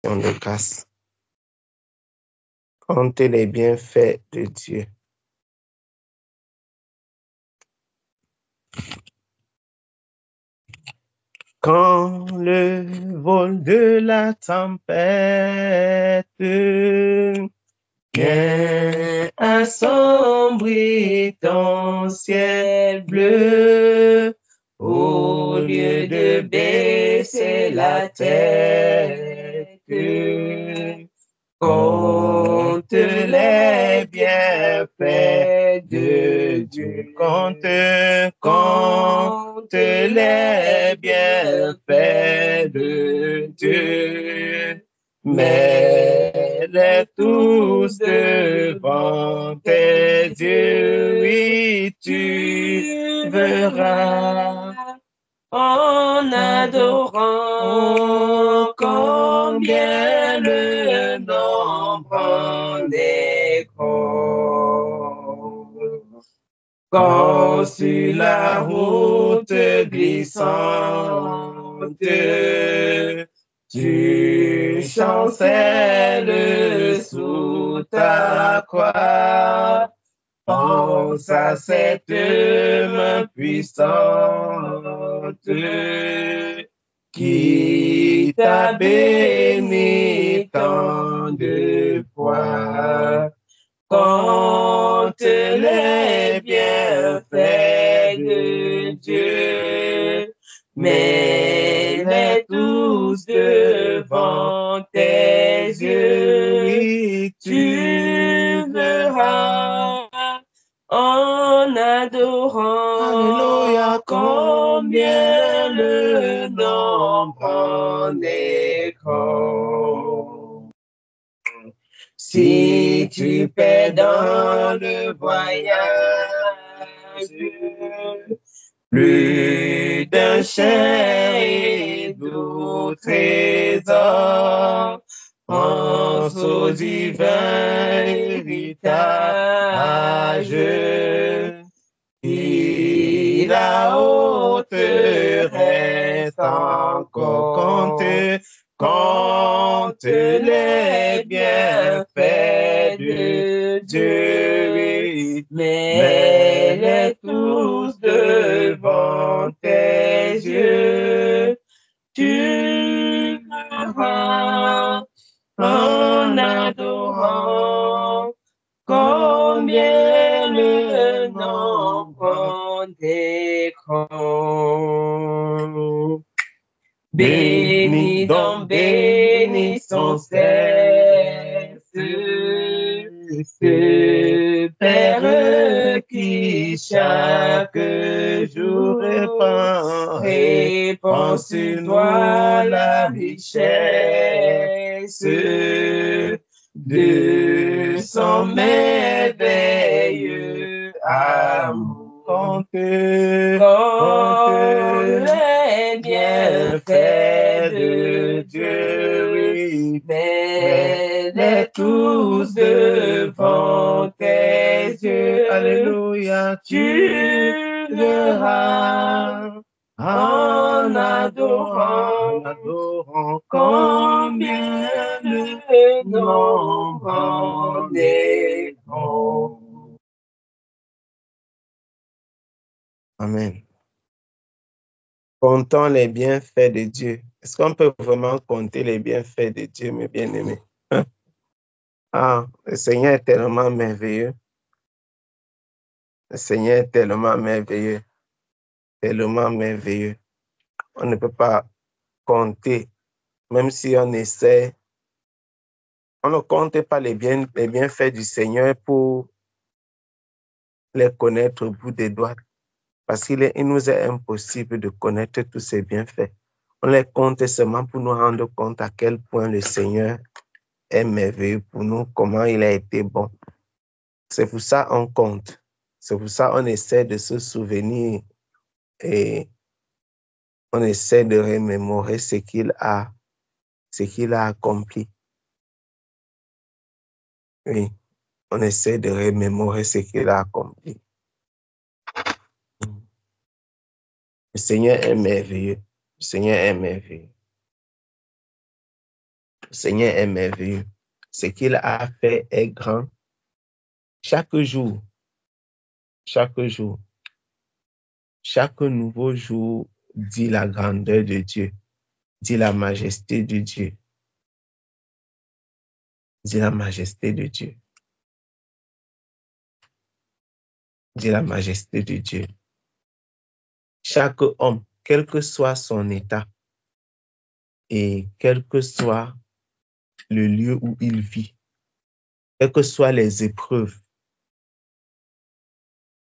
De grâce. Comptez les bienfaits de Dieu. Quand le vol de la tempête vient assombrir ton ciel bleu, au lieu de baisser la tête, compte les bienfaits de Dieu. Compte les bienfaits de Dieu. Mets-les tous devant tes yeux, oui, tu verras en adorant combien le nombre en est grand. Quand sur la route glissante, tu chancelles sous ta croix, pense à cette main puissante qui t'a béni tant de fois. Compte les bienfaits de Dieu, mets-les tous devant tes yeux, oui, tu verras en adorant, alléluia, combien le nombre en est grand. Si tu perds dans le voyage plus d'un cher et doux trésor, pense au divin héritage qui là-haut te reste encore. Compte les bienfaits de Dieu, mets-les tous devant tes yeux. Tu verras en adorant combien le nombre des grands. Bénis donc, bénis sans cesse ce Père qui chaque jour répand sur toi la richesse de son merveilleux amour. Compte les bienfaits de Dieu, oui, mets-les tous devant tes yeux. Alléluia, tu verras en adorant combien le nombre en est grand. Amen. Comptons les bienfaits de Dieu. Est-ce qu'on peut vraiment compter les bienfaits de Dieu, mes bien-aimés? Ah, le Seigneur est tellement merveilleux. Le Seigneur est tellement merveilleux. Tellement merveilleux. On ne peut pas compter, même si on essaie. On ne compte pas les bienfaits du Seigneur pour les connaître au bout des doigts. Parce qu'il nous est impossible de connaître tous ses bienfaits. On les compte seulement pour nous rendre compte à quel point le Seigneur est merveilleux pour nous, comment il a été bon. C'est pour ça qu'on compte. C'est pour ça qu'on essaie de se souvenir et on essaie de remémorer ce qu'il a accompli. Oui, on essaie de remémorer ce qu'il a accompli. Le Seigneur est merveilleux. Le Seigneur est merveilleux. Le Seigneur est merveilleux. Ce qu'il a fait est grand. Chaque jour, chaque nouveau jour dit la grandeur de Dieu, dit la majesté de Dieu, dit la majesté de Dieu, dit la majesté de Dieu. Chaque homme, quel que soit son état et quel que soit le lieu où il vit, quelles que soient les épreuves,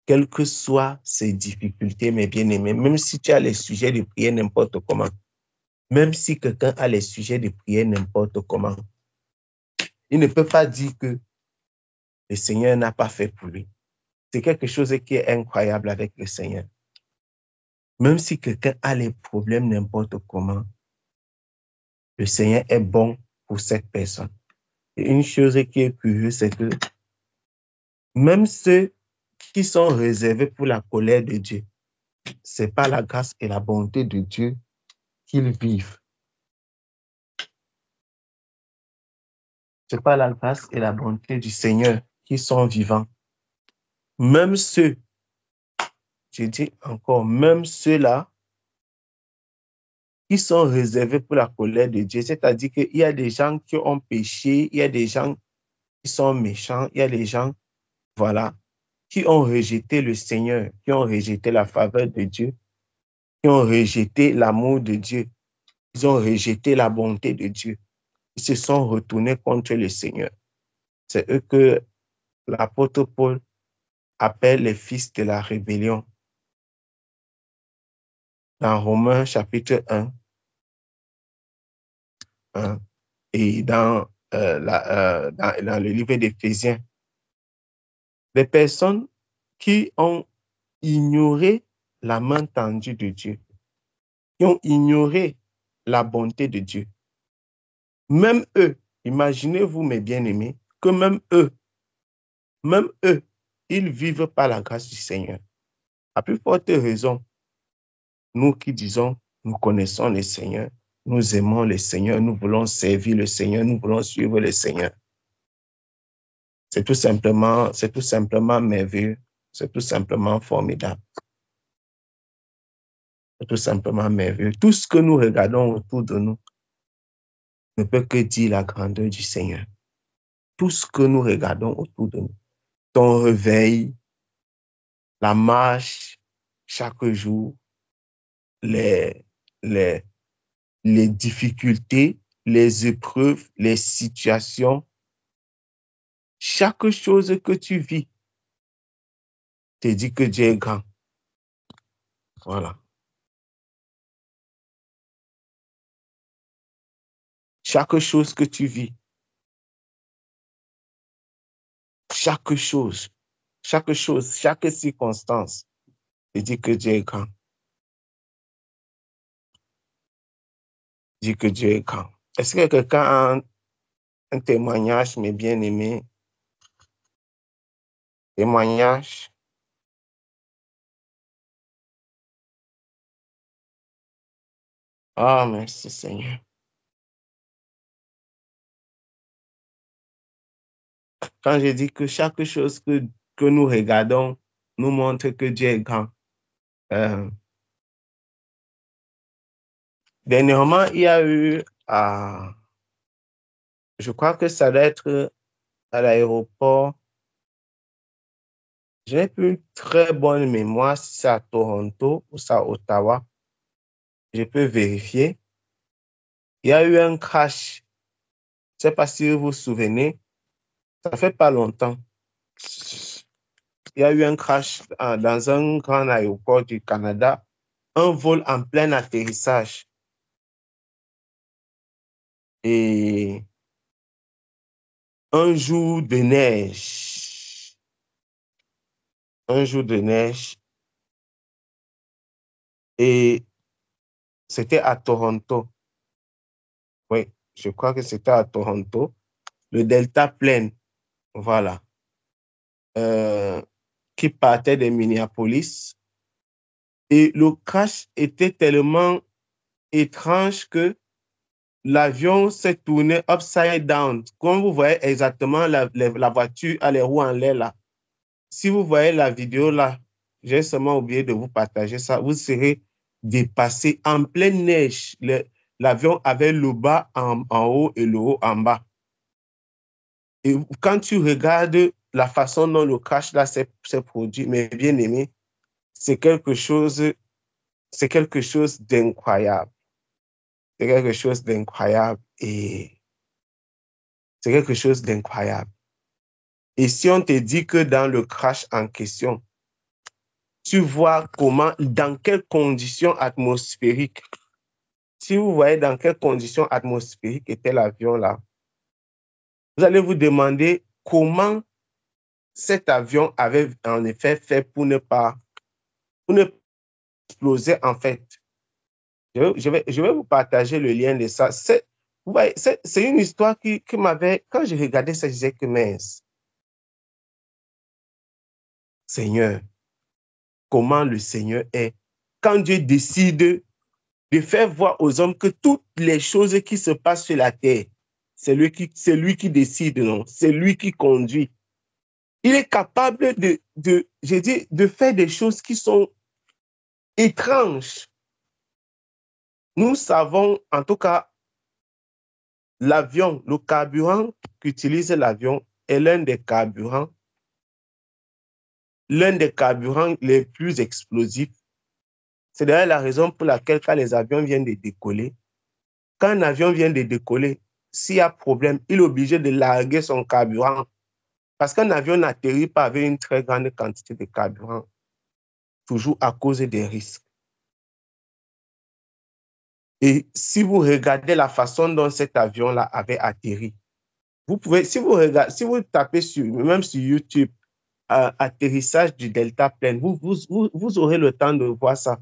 quelles que soient ses difficultés, mes bien-aimés, même si tu as les sujets de prière n'importe comment, même si quelqu'un a les sujets de prière n'importe comment, il ne peut pas dire que le Seigneur n'a pas fait pour lui. C'est quelque chose qui est incroyable avec le Seigneur. Même si quelqu'un a les problèmes n'importe comment, le Seigneur est bon pour cette personne. Et une chose qui est curieuse, c'est que même ceux qui sont réservés pour la colère de Dieu, c'est pas la grâce et la bonté de Dieu qu'ils vivent. C'est pas la grâce et la bonté du Seigneur qui sont vivants. Même ceux, je dis encore, même ceux-là qui sont réservés pour la colère de Dieu, c'est-à-dire qu'il y a des gens qui ont péché, il y a des gens qui sont méchants, il y a des gens, voilà, qui ont rejeté le Seigneur, qui ont rejeté la faveur de Dieu, qui ont rejeté l'amour de Dieu, ils ont rejeté la bonté de Dieu. Ils se sont retournés contre le Seigneur. C'est eux que l'apôtre Paul appelle les fils de la rébellion. Dans Romains chapitre 1, et dans le livre d'Éphésiens, des personnes qui ont ignoré la main tendue de Dieu, qui ont ignoré la bonté de Dieu. Même eux, imaginez-vous mes bien-aimés, que même eux, ils vivent par la grâce du Seigneur. À plus forte raison, nous qui disons, nous connaissons le Seigneur, nous aimons le Seigneur, nous voulons servir le Seigneur, nous voulons suivre le Seigneur. C'est tout simplement merveilleux, c'est tout simplement formidable. C'est tout simplement merveilleux. Tout ce que nous regardons autour de nous ne peut que dire la grandeur du Seigneur. Tout ce que nous regardons autour de nous, ton réveil, la marche chaque jour, les, les, les difficultés, les épreuves, les situations, chaque chose que tu vis te dit que Dieu est grand. Voilà. Chaque chose que tu vis, chaque chose, chaque circonstance te dit que Dieu est grand. Dit que Dieu est grand. Est-ce que quelqu'un a un témoignage, mes bien-aimés? Témoignage? Ah, merci Seigneur. Quand je dis que chaque chose que nous regardons nous montre que Dieu est grand. Dernièrement, il y a eu, je crois que ça doit être à l'aéroport. Je n'ai plus une très bonne mémoire si c'est à Toronto ou c'est à Ottawa. Je peux vérifier. Il y a eu un crash. Je ne sais pas si vous vous souvenez. Ça fait pas longtemps. Il y a eu un crash dans un grand aéroport du Canada. Un vol en plein atterrissage. Et un jour de neige. Un jour de neige. Et c'était à Toronto. Oui, je crois que c'était à Toronto. Le Delta Plane, voilà. Qui partait de Minneapolis. Et le crash était tellement étrange que l'avion s'est tourné upside down. Comme vous voyez exactement la voiture a les roues en l'air là. Si vous voyez la vidéo là, j'ai seulement oublié de vous partager ça, vous serez dépassé en pleine neige. L'avion avait le bas en haut et le haut en bas. Et quand tu regardes la façon dont le crash là s'est produit, mes bien-aimés, c'est quelque chose d'incroyable. C'est quelque chose d'incroyable et c'est quelque chose d'incroyable. Et si on te dit que dans le crash en question, tu vois comment, dans quelles conditions atmosphériques, si vous voyez dans quelles conditions atmosphériques était l'avion là, vous allez vous demander comment cet avion avait en effet fait pour ne pas exploser en fait. Je vais vous partager le lien de ça. Vous voyez, c'est une histoire qui m'avait, quand je regardais ça, je disais que mince, Seigneur, comment le Seigneur est. Quand Dieu décide de faire voir aux hommes que toutes les choses qui se passent sur la terre, c'est lui qui décide, non? C'est lui qui conduit. Il est capable de faire des choses qui sont étranges. Nous savons, en tout cas, l'avion, le carburant qu'utilise l'avion est l'un des carburants les plus explosifs. C'est d'ailleurs la raison pour laquelle quand les avions viennent de décoller, quand un avion vient de décoller, s'il y a problème, il est obligé de larguer son carburant parce qu'un avion n'atterrit pas avec une très grande quantité de carburant, toujours à cause des risques. Et si vous regardez la façon dont cet avion-là avait atterri, vous pouvez, si vous tapez même sur YouTube, atterrissage du deltaplane, vous aurez le temps de voir ça.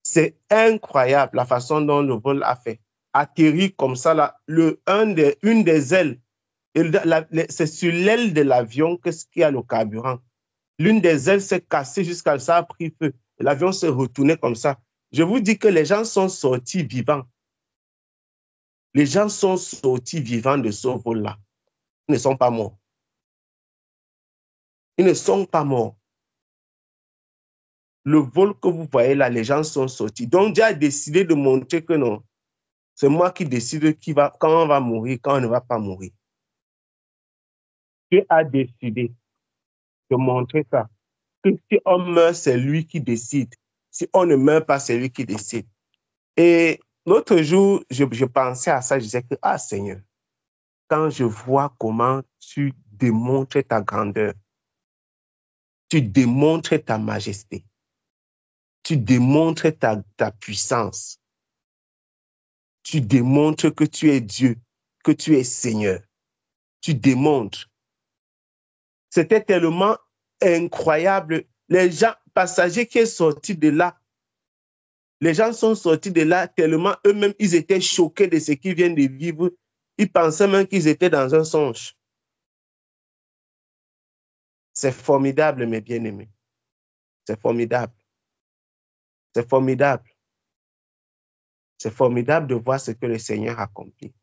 C'est incroyable la façon dont le vol a fait. Atterri comme ça, là, une des ailes, c'est sur l'aile de l'avion qu'il y a le carburant. L'une des ailes s'est cassée jusqu'à ça a pris feu. L'avion s'est retourné comme ça. Je vous dis que les gens sont sortis vivants. Les gens sont sortis vivants de ce vol-là. Ils ne sont pas morts. Ils ne sont pas morts. Le vol que vous voyez là, les gens sont sortis. Donc, Dieu a décidé de montrer que non, c'est moi qui décide quand on va mourir, quand on ne va pas mourir. Dieu a décidé de montrer ça. Que si on meurt, c'est lui qui décide. Si on ne meurt pas, c'est lui qui décide. Et l'autre jour, je pensais à ça, je disais que, ah Seigneur, quand je vois comment tu démontres ta grandeur, tu démontres ta majesté, tu démontres ta puissance, tu démontres que tu es Dieu, que tu es Seigneur, tu démontres. C'était tellement incroyable. Les gens, passagers qui sont sortis de là, les gens sont sortis de là tellement eux-mêmes, ils étaient choqués de ce qu'ils viennent de vivre. Ils pensaient même qu'ils étaient dans un songe. C'est formidable, mes bien-aimés. C'est formidable. C'est formidable. C'est formidable de voir ce que le Seigneur accomplit.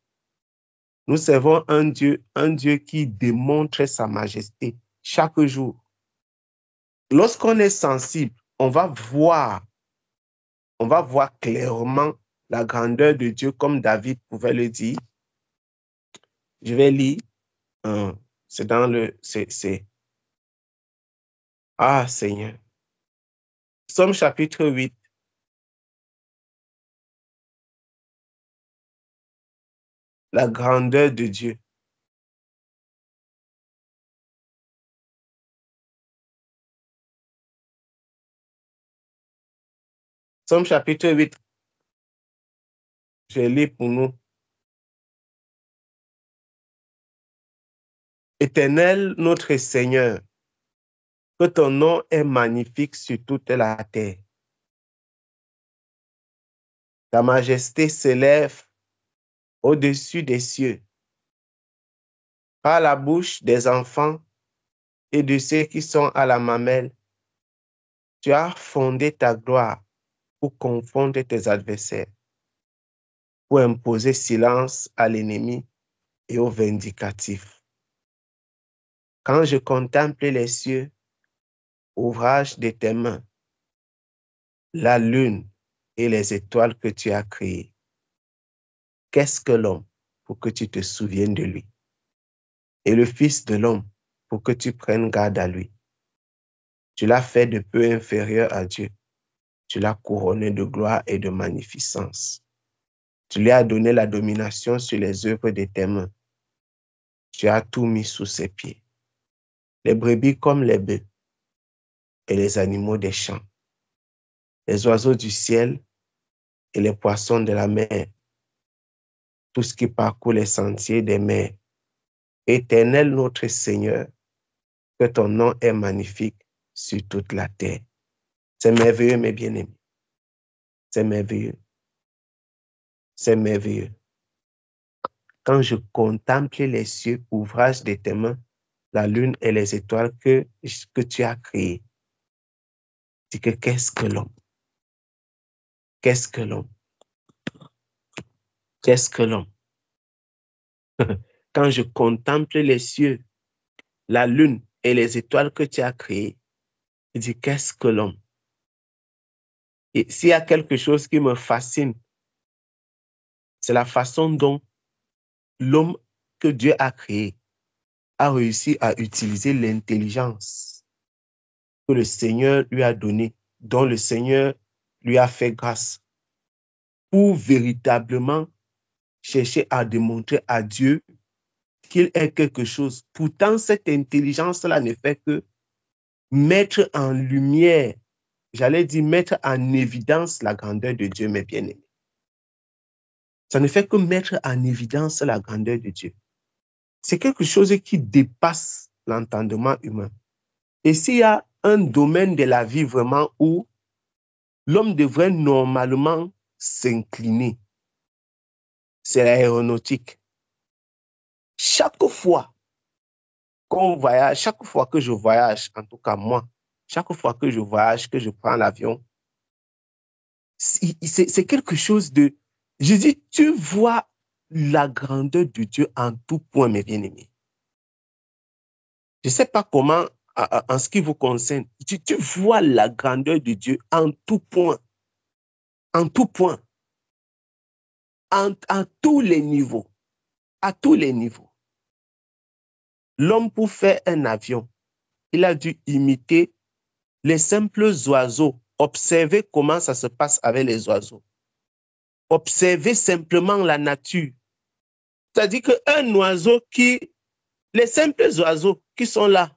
Nous servons un Dieu qui démontre sa majesté chaque jour. Lorsqu'on est sensible, on va voir clairement la grandeur de Dieu comme David pouvait le dire. Je vais lire. C'est dans Ah, Seigneur. Psaume chapitre 8. La grandeur de Dieu. Psaume chapitre 8. Je lis pour nous. Éternel, notre Seigneur, que ton nom est magnifique sur toute la terre. Ta majesté s'élève au-dessus des cieux. Par la bouche des enfants et de ceux qui sont à la mamelle, tu as fondé ta gloire pour confondre tes adversaires. pour imposer silence à l'ennemi et au vindicatif. Quand je contemple les cieux, ouvrage de tes mains, la lune et les étoiles que tu as créées, qu'est-ce que l'homme pour que tu te souviennes de lui? Et le Fils de l'homme pour que tu prennes garde à lui. Tu l'as fait de peu inférieur à Dieu. Tu l'as couronné de gloire et de magnificence. Tu lui as donné la domination sur les œuvres de tes mains. Tu as tout mis sous ses pieds. Les brebis comme les bœufs et les animaux des champs, les oiseaux du ciel et les poissons de la mer, tout ce qui parcourt les sentiers des mers. Éternel notre Seigneur, que ton nom est magnifique sur toute la terre. C'est merveilleux, mes bien-aimés. C'est merveilleux. C'est merveilleux. Quand je contemple les cieux, ouvrage de tes mains, la lune et les étoiles que tu as créées, je dis que qu'est-ce que l'homme? Qu'est-ce que l'homme? Qu'est-ce que l'homme? Quand je contemple les cieux, la lune et les étoiles que tu as créées, je dis qu'est-ce que l'homme? Et s'il y a quelque chose qui me fascine, c'est la façon dont l'homme que Dieu a créé a réussi à utiliser l'intelligence que le Seigneur lui a donnée, dont le Seigneur lui a fait grâce, pour véritablement chercher à démontrer à Dieu qu'il est quelque chose. Pourtant, cette intelligence-là ne fait que mettre en lumière, j'allais dire mettre en évidence la grandeur de Dieu, mes bien-aimés. Ça ne fait que mettre en évidence la grandeur de Dieu. C'est quelque chose qui dépasse l'entendement humain. Et s'il y a un domaine de la vie vraiment où l'homme devrait normalement s'incliner, c'est l'aéronautique. Chaque fois qu'on voyage, chaque fois que je voyage, en tout cas moi, chaque fois que je voyage, que je prends l'avion, c'est quelque chose de... Je dis, tu vois la grandeur de Dieu en tout point, mes bien-aimés. Je ne sais pas comment, en ce qui vous concerne, tu vois la grandeur de Dieu en tout point. En tout point. En tous les niveaux. À tous les niveaux. L'homme, pour faire un avion, il a dû imiter les simples oiseaux. Observer comment ça se passe avec les oiseaux. Observer simplement la nature. C'est-à-dire qu'un oiseau les simples oiseaux qui sont là,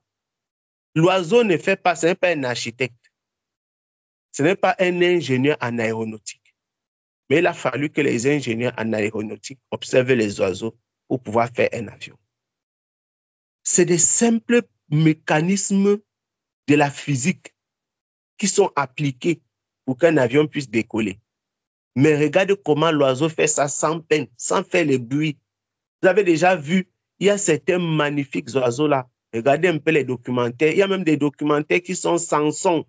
l'oiseau ne fait pas, ce n'est pas un architecte. Ce n'est pas un ingénieur en aéronautique. Mais il a fallu que les ingénieurs en aéronautique observent les oiseaux pour pouvoir faire un avion. C'est des simples mécanismes de la physique qui sont appliqués pour qu'un avion puisse décoller. Mais regarde comment l'oiseau fait ça sans peine, sans faire le bruit. Vous avez déjà vu, il y a certains magnifiques oiseaux-là. Regardez un peu les documentaires. Il y a même des documentaires qui sont sans son.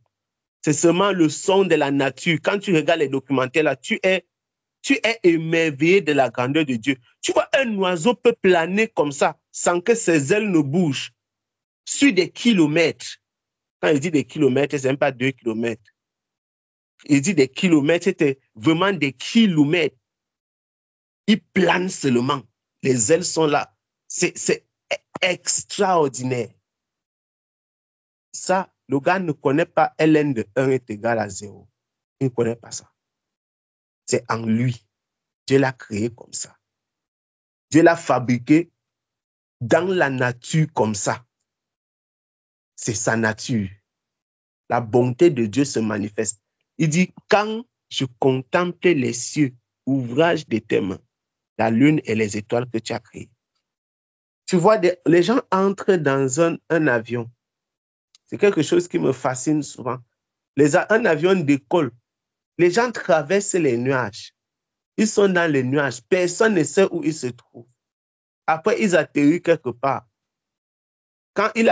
C'est seulement le son de la nature. Quand tu regardes les documentaires, là, tu es émerveillé de la grandeur de Dieu. Tu vois, un oiseau peut planer comme ça, sans que ses ailes ne bougent, sur des kilomètres. Quand il dit des kilomètres, ce n'est pas 2 kilomètres. Il dit des kilomètres, c'était vraiment des kilomètres. Il plane seulement. Les ailes sont là. C'est extraordinaire. Ça, le gars ne connaît pas ln de 1 est égal à 0. Il ne connaît pas ça. C'est en lui. Dieu l'a créé comme ça. Dieu l'a fabriqué dans la nature comme ça. C'est sa nature. La bonté de Dieu se manifeste. Il dit, quand je contemple les cieux, ouvrage de tes mains, la lune et les étoiles que tu as créées. Tu vois, les gens entrent dans un avion. C'est quelque chose qui me fascine souvent. Un avion décolle. Les gens traversent les nuages. Ils sont dans les nuages. Personne ne sait où ils se trouvent. Après, ils atterrissent quelque part. Quand ils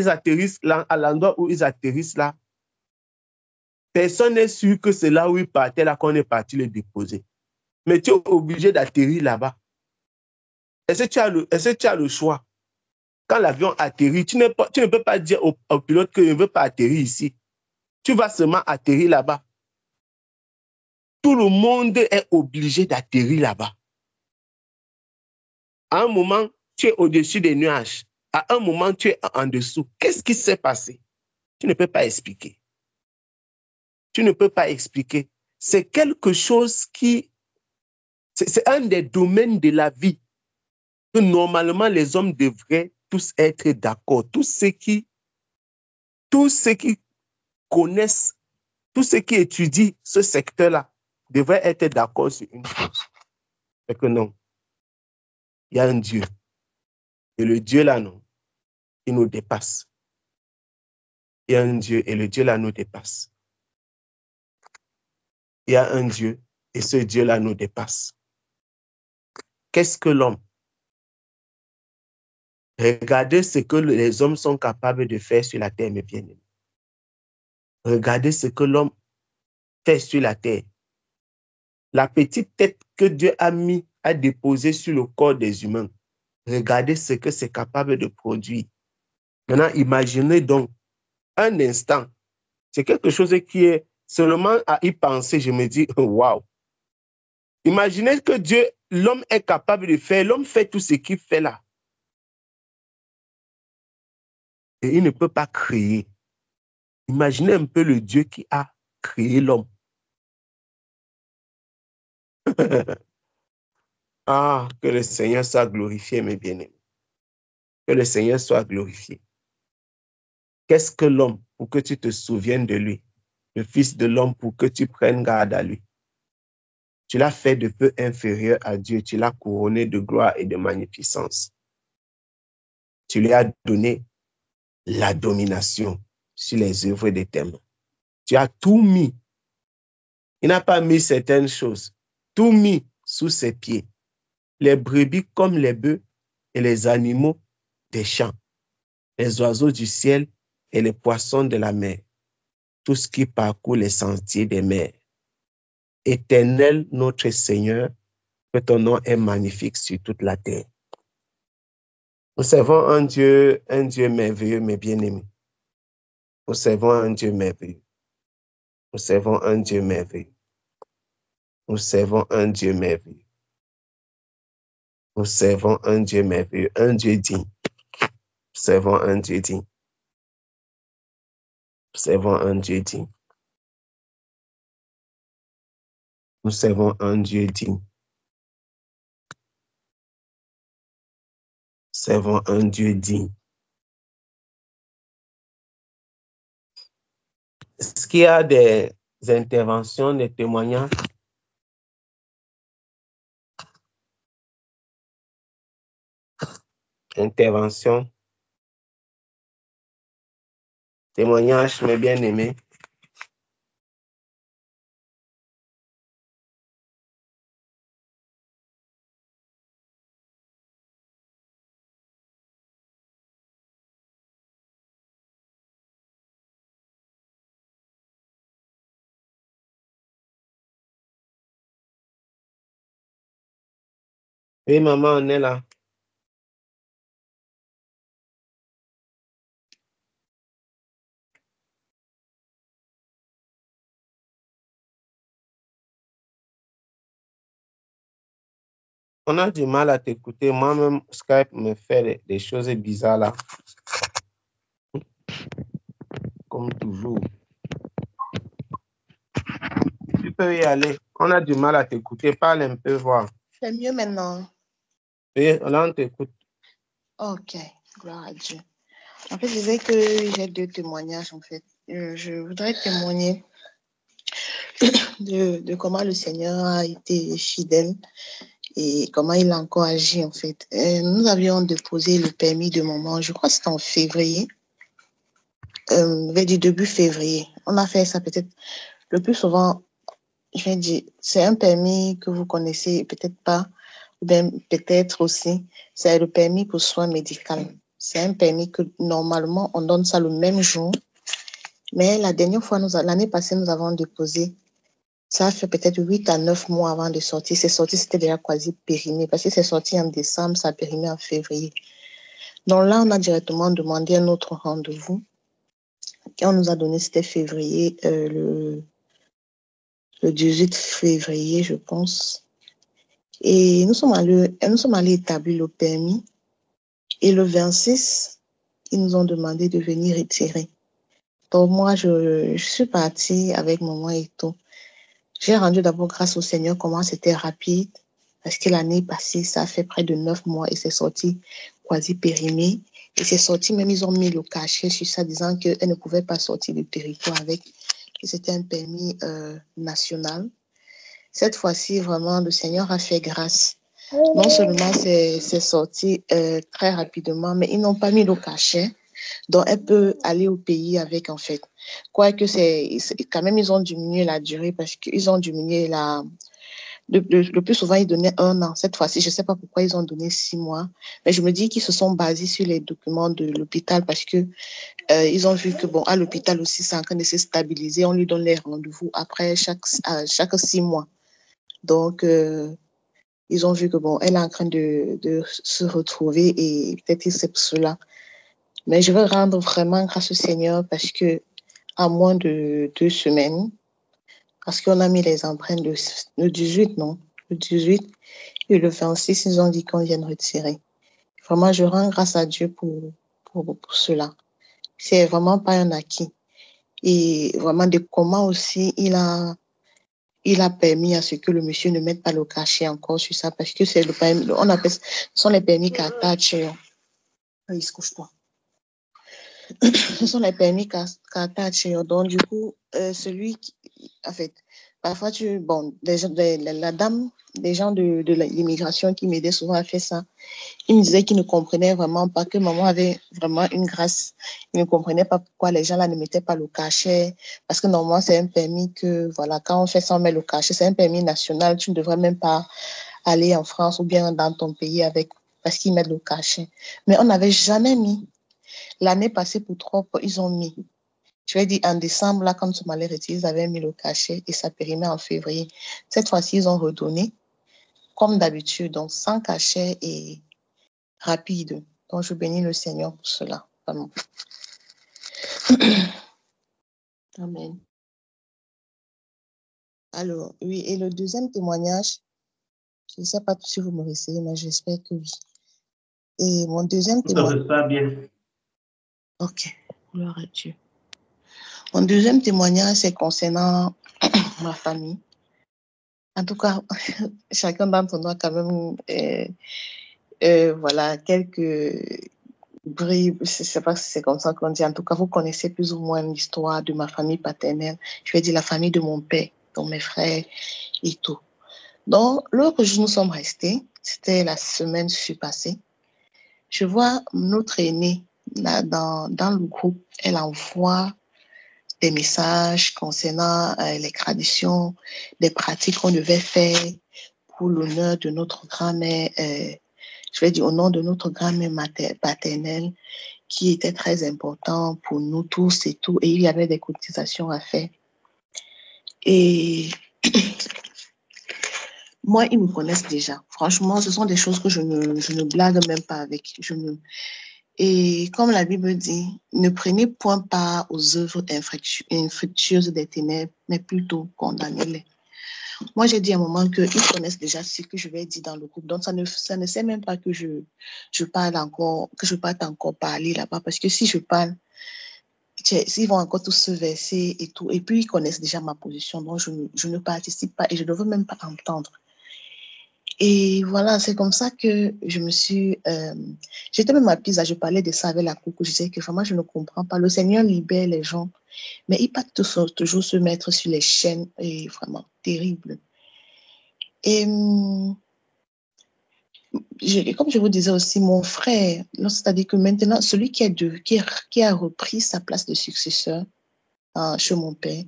atterrissent là, à l'endroit où ils atterrissent là, personne n'est sûr que c'est là où ils partaient, là qu'on est parti les déposer. mais tu es obligé d'atterrir là-bas. Est-ce que tu as le choix? Quand l'avion atterrit, tu ne peux pas dire au pilote qu'il ne veut pas atterrir ici. Tu vas seulement atterrir là-bas. Tout le monde est obligé d'atterrir là-bas. À un moment, tu es au-dessus des nuages. À un moment, tu es en dessous. Qu'est-ce qui s'est passé? Tu ne peux pas expliquer. Tu ne peux pas expliquer. C'est quelque chose qui... C'est un des domaines de la vie que normalement les hommes devraient tous être d'accord. Tous ceux qui connaissent, tous ceux qui étudient ce secteur-là devraient être d'accord sur une chose. C'est que non, il y a un Dieu. Et le Dieu-là, non, il nous dépasse. Il y a un Dieu et le Dieu-là nous dépasse. Il y a un Dieu et ce Dieu-là nous dépasse. Qu'est-ce que l'homme? Regardez ce que les hommes sont capables de faire sur la terre, mes bien-aimés. Regardez ce que l'homme fait sur la terre. La petite tête que Dieu a déposée sur le corps des humains. Regardez ce que c'est capable de produire. Maintenant, imaginez donc un instant. C'est quelque chose qui est seulement à y penser. Je me dis, waouh. Imaginez que Dieu, l'homme est capable de faire. L'homme fait tout ce qu'il fait là. Et il ne peut pas créer. Imaginez un peu le Dieu qui a créé l'homme. Ah, que le Seigneur soit glorifié, mes bien-aimés. Que le Seigneur soit glorifié. Qu'est-ce que l'homme pour que tu te souviennes de lui? Le Fils de l'homme pour que tu prennes garde à lui. Tu l'as fait de peu inférieur à Dieu. Tu l'as couronné de gloire et de magnificence. Tu lui as donné la domination sur les œuvres de tes mains. Tu as tout mis. Il n'a pas mis certaines choses. Tout mis sous ses pieds. Les brebis comme les bœufs et les animaux des champs, les oiseaux du ciel et les poissons de la mer, tout ce qui parcourt les sentiers des mers. Éternel notre Seigneur, que ton nom est magnifique sur toute la terre. Nous servons un Dieu merveilleux, mes bien-aimés. Nous servons un Dieu merveilleux. Nous servons un Dieu merveilleux. Nous servons un Dieu merveilleux. Nous servons un Dieu merveilleux, un Dieu digne. Nous servons un Dieu digne. Nous servons un Dieu digne. Nous servons un Dieu digne. Nous servons un Dieu digne. Est-ce qu'il y a des interventions, des témoignages? Intervention. Témoignage, mes bien-aimés. Oui, maman, on est là. On a du mal à t'écouter. Moi-même, Skype me fait des choses bizarres là. Comme toujours. Tu peux y aller. On a du mal à t'écouter. Parle un peu, voir. C'est mieux maintenant. Oui, là, on t'écoute. Ok, gloire à Dieu. En fait, je disais que j'ai 2 témoignages, en fait. Je voudrais témoigner de comment le Seigneur a été fidèle et comment il a encore agi, en fait. Nous avions déposé le permis de maman, je crois que c'était en février, vers du début février. On a fait ça peut-être le plus souvent, je vais dire, c'est un permis que vous connaissez peut-être pas, ou bien peut-être aussi, c'est le permis pour soins médicaux. C'est un permis que normalement, on donne ça le même jour. Mais la dernière fois, l'année passée, nous avons déposé Ça fait peut-être 8 à 9 mois avant de sortir. C'est sorti, c'était déjà quasi périmé parce que c'est sorti en décembre, ça a périmé en février. Donc là, on a directement demandé un autre rendez-vous. Et on nous a donné, c'était février, le 18 février, je pense. Et nous sommes allés établir le permis. Et le 26, ils nous ont demandé de venir retirer. Donc moi, je suis partie avec maman et tout. J'ai rendu d'abord grâce au Seigneur comment c'était rapide. Parce que l'année passée, ça a fait près de 9 mois et c'est sorti quasi périmé. Et c'est sorti, même ils ont mis le cachet sur ça, disant qu'elle ne pouvait pas sortir du territoire avec. Et c'était un permis national. Cette fois-ci, vraiment, le Seigneur a fait grâce. Non seulement c'est sorti très rapidement, mais ils n'ont pas mis le cachet. Donc, elle peut aller au pays avec, en fait. Quoique, quand même, ils ont diminué la durée parce qu'ils ont diminué la... Le plus souvent, ils donnaient 1 an. Cette fois-ci, je ne sais pas pourquoi ils ont donné 6 mois. Mais je me dis qu'ils se sont basés sur les documents de l'hôpital parce que ils ont vu que, bon, à l'hôpital aussi, c'est en train de se stabiliser. On lui donne les rendez-vous après chaque 6 mois. Donc, ils ont vu que, bon, elle est en train de se retrouver et peut-être que c'est pour cela. Mais je veux rendre vraiment grâce au Seigneur parce que, à moins de 2 semaines, parce qu'on a mis les empreintes le 18, non? Le 18 et le 26, ils ont dit qu'on vienne retirer. Vraiment, je rends grâce à Dieu pour cela. C'est vraiment pas un acquis. Et vraiment, de comment aussi il a permis à ce que le monsieur ne mette pas le cachet encore sur ça parce que c'est le permis, on appelle, ce sont les permis Carthage. Il se couche-toi. Ce sont les permis Carthage. Donc, du coup, celui qui, en fait, parfois, la dame, des gens de l'immigration qui m'aidaient souvent à faire ça, ils me disaient qu'ils ne comprenaient vraiment pas que maman avait vraiment une grâce. Ils ne comprenaient pas pourquoi les gens là ne mettaient pas le cachet. Parce que normalement, c'est un permis que, voilà, quand on fait ça, on met le cachet. C'est un permis national. Tu ne devrais même pas aller en France ou bien dans ton pays avec, parce qu'ils mettent le cachet. Mais on n'avait jamais mis. L'année passée, pour 3 mois, ils ont mis. Je vais dire, en décembre, là, quand tu m'allais retirer, ils avaient mis le cachet et ça périmait en février. Cette fois-ci, ils ont redonné, comme d'habitude, donc sans cachet et rapide. Donc, je bénis le Seigneur pour cela. Vraiment. Amen. Alors, oui, et le deuxième témoignage, je ne sais pas si vous me recevez, mais j'espère que oui. Et mon deuxième témoignage. Bien. Ok, gloire à Dieu. Mon deuxième témoignage, c'est concernant ma famille. En tout cas, chacun d'entre nous a quand même, voilà, quelques bribes. Je ne sais pas si c'est comme ça qu'on dit. En tout cas, vous connaissez plus ou moins l'histoire de ma famille paternelle. Je vais dire la famille de mon père, donc mes frères et tout. Donc, l'autre jour, nous sommes restés. C'était la semaine passée. Je vois notre aînée là, dans le groupe. Elle envoie des messages concernant les traditions, des pratiques qu'on devait faire pour l'honneur de notre grand-mère, je vais dire au nom de notre grand-mère paternelle, qui était très important pour nous tous et tout. Et il y avait des cotisations à faire. Et moi, ils me connaissent déjà. Franchement, ce sont des choses que je ne blague même pas avec. Et comme la Bible dit, ne prenez point part aux œuvres infructueuses des ténèbres, mais plutôt condamnez-les. Moi, j'ai dit à un moment qu'ils connaissent déjà ce que je vais dire dans le groupe. Donc, ça ne sait même pas que je parle encore, que je parte encore parler là-bas. Parce que si je parle, ils vont encore tous se verser et tout. Et puis, ils connaissent déjà ma position. Donc, je ne participe pas et je ne veux même pas entendre. Et voilà, c'est comme ça que je me suis... j'étais même à Pisa, je parlais de ça avec la coucou. Je disais que vraiment, je ne comprends pas. Le Seigneur libère les gens, mais il peut toujours se mettre sur les chaînes. Et vraiment, terrible. Et comme je vous disais aussi, mon frère, c'est-à-dire que maintenant, celui qui a repris sa place de successeur chez mon père,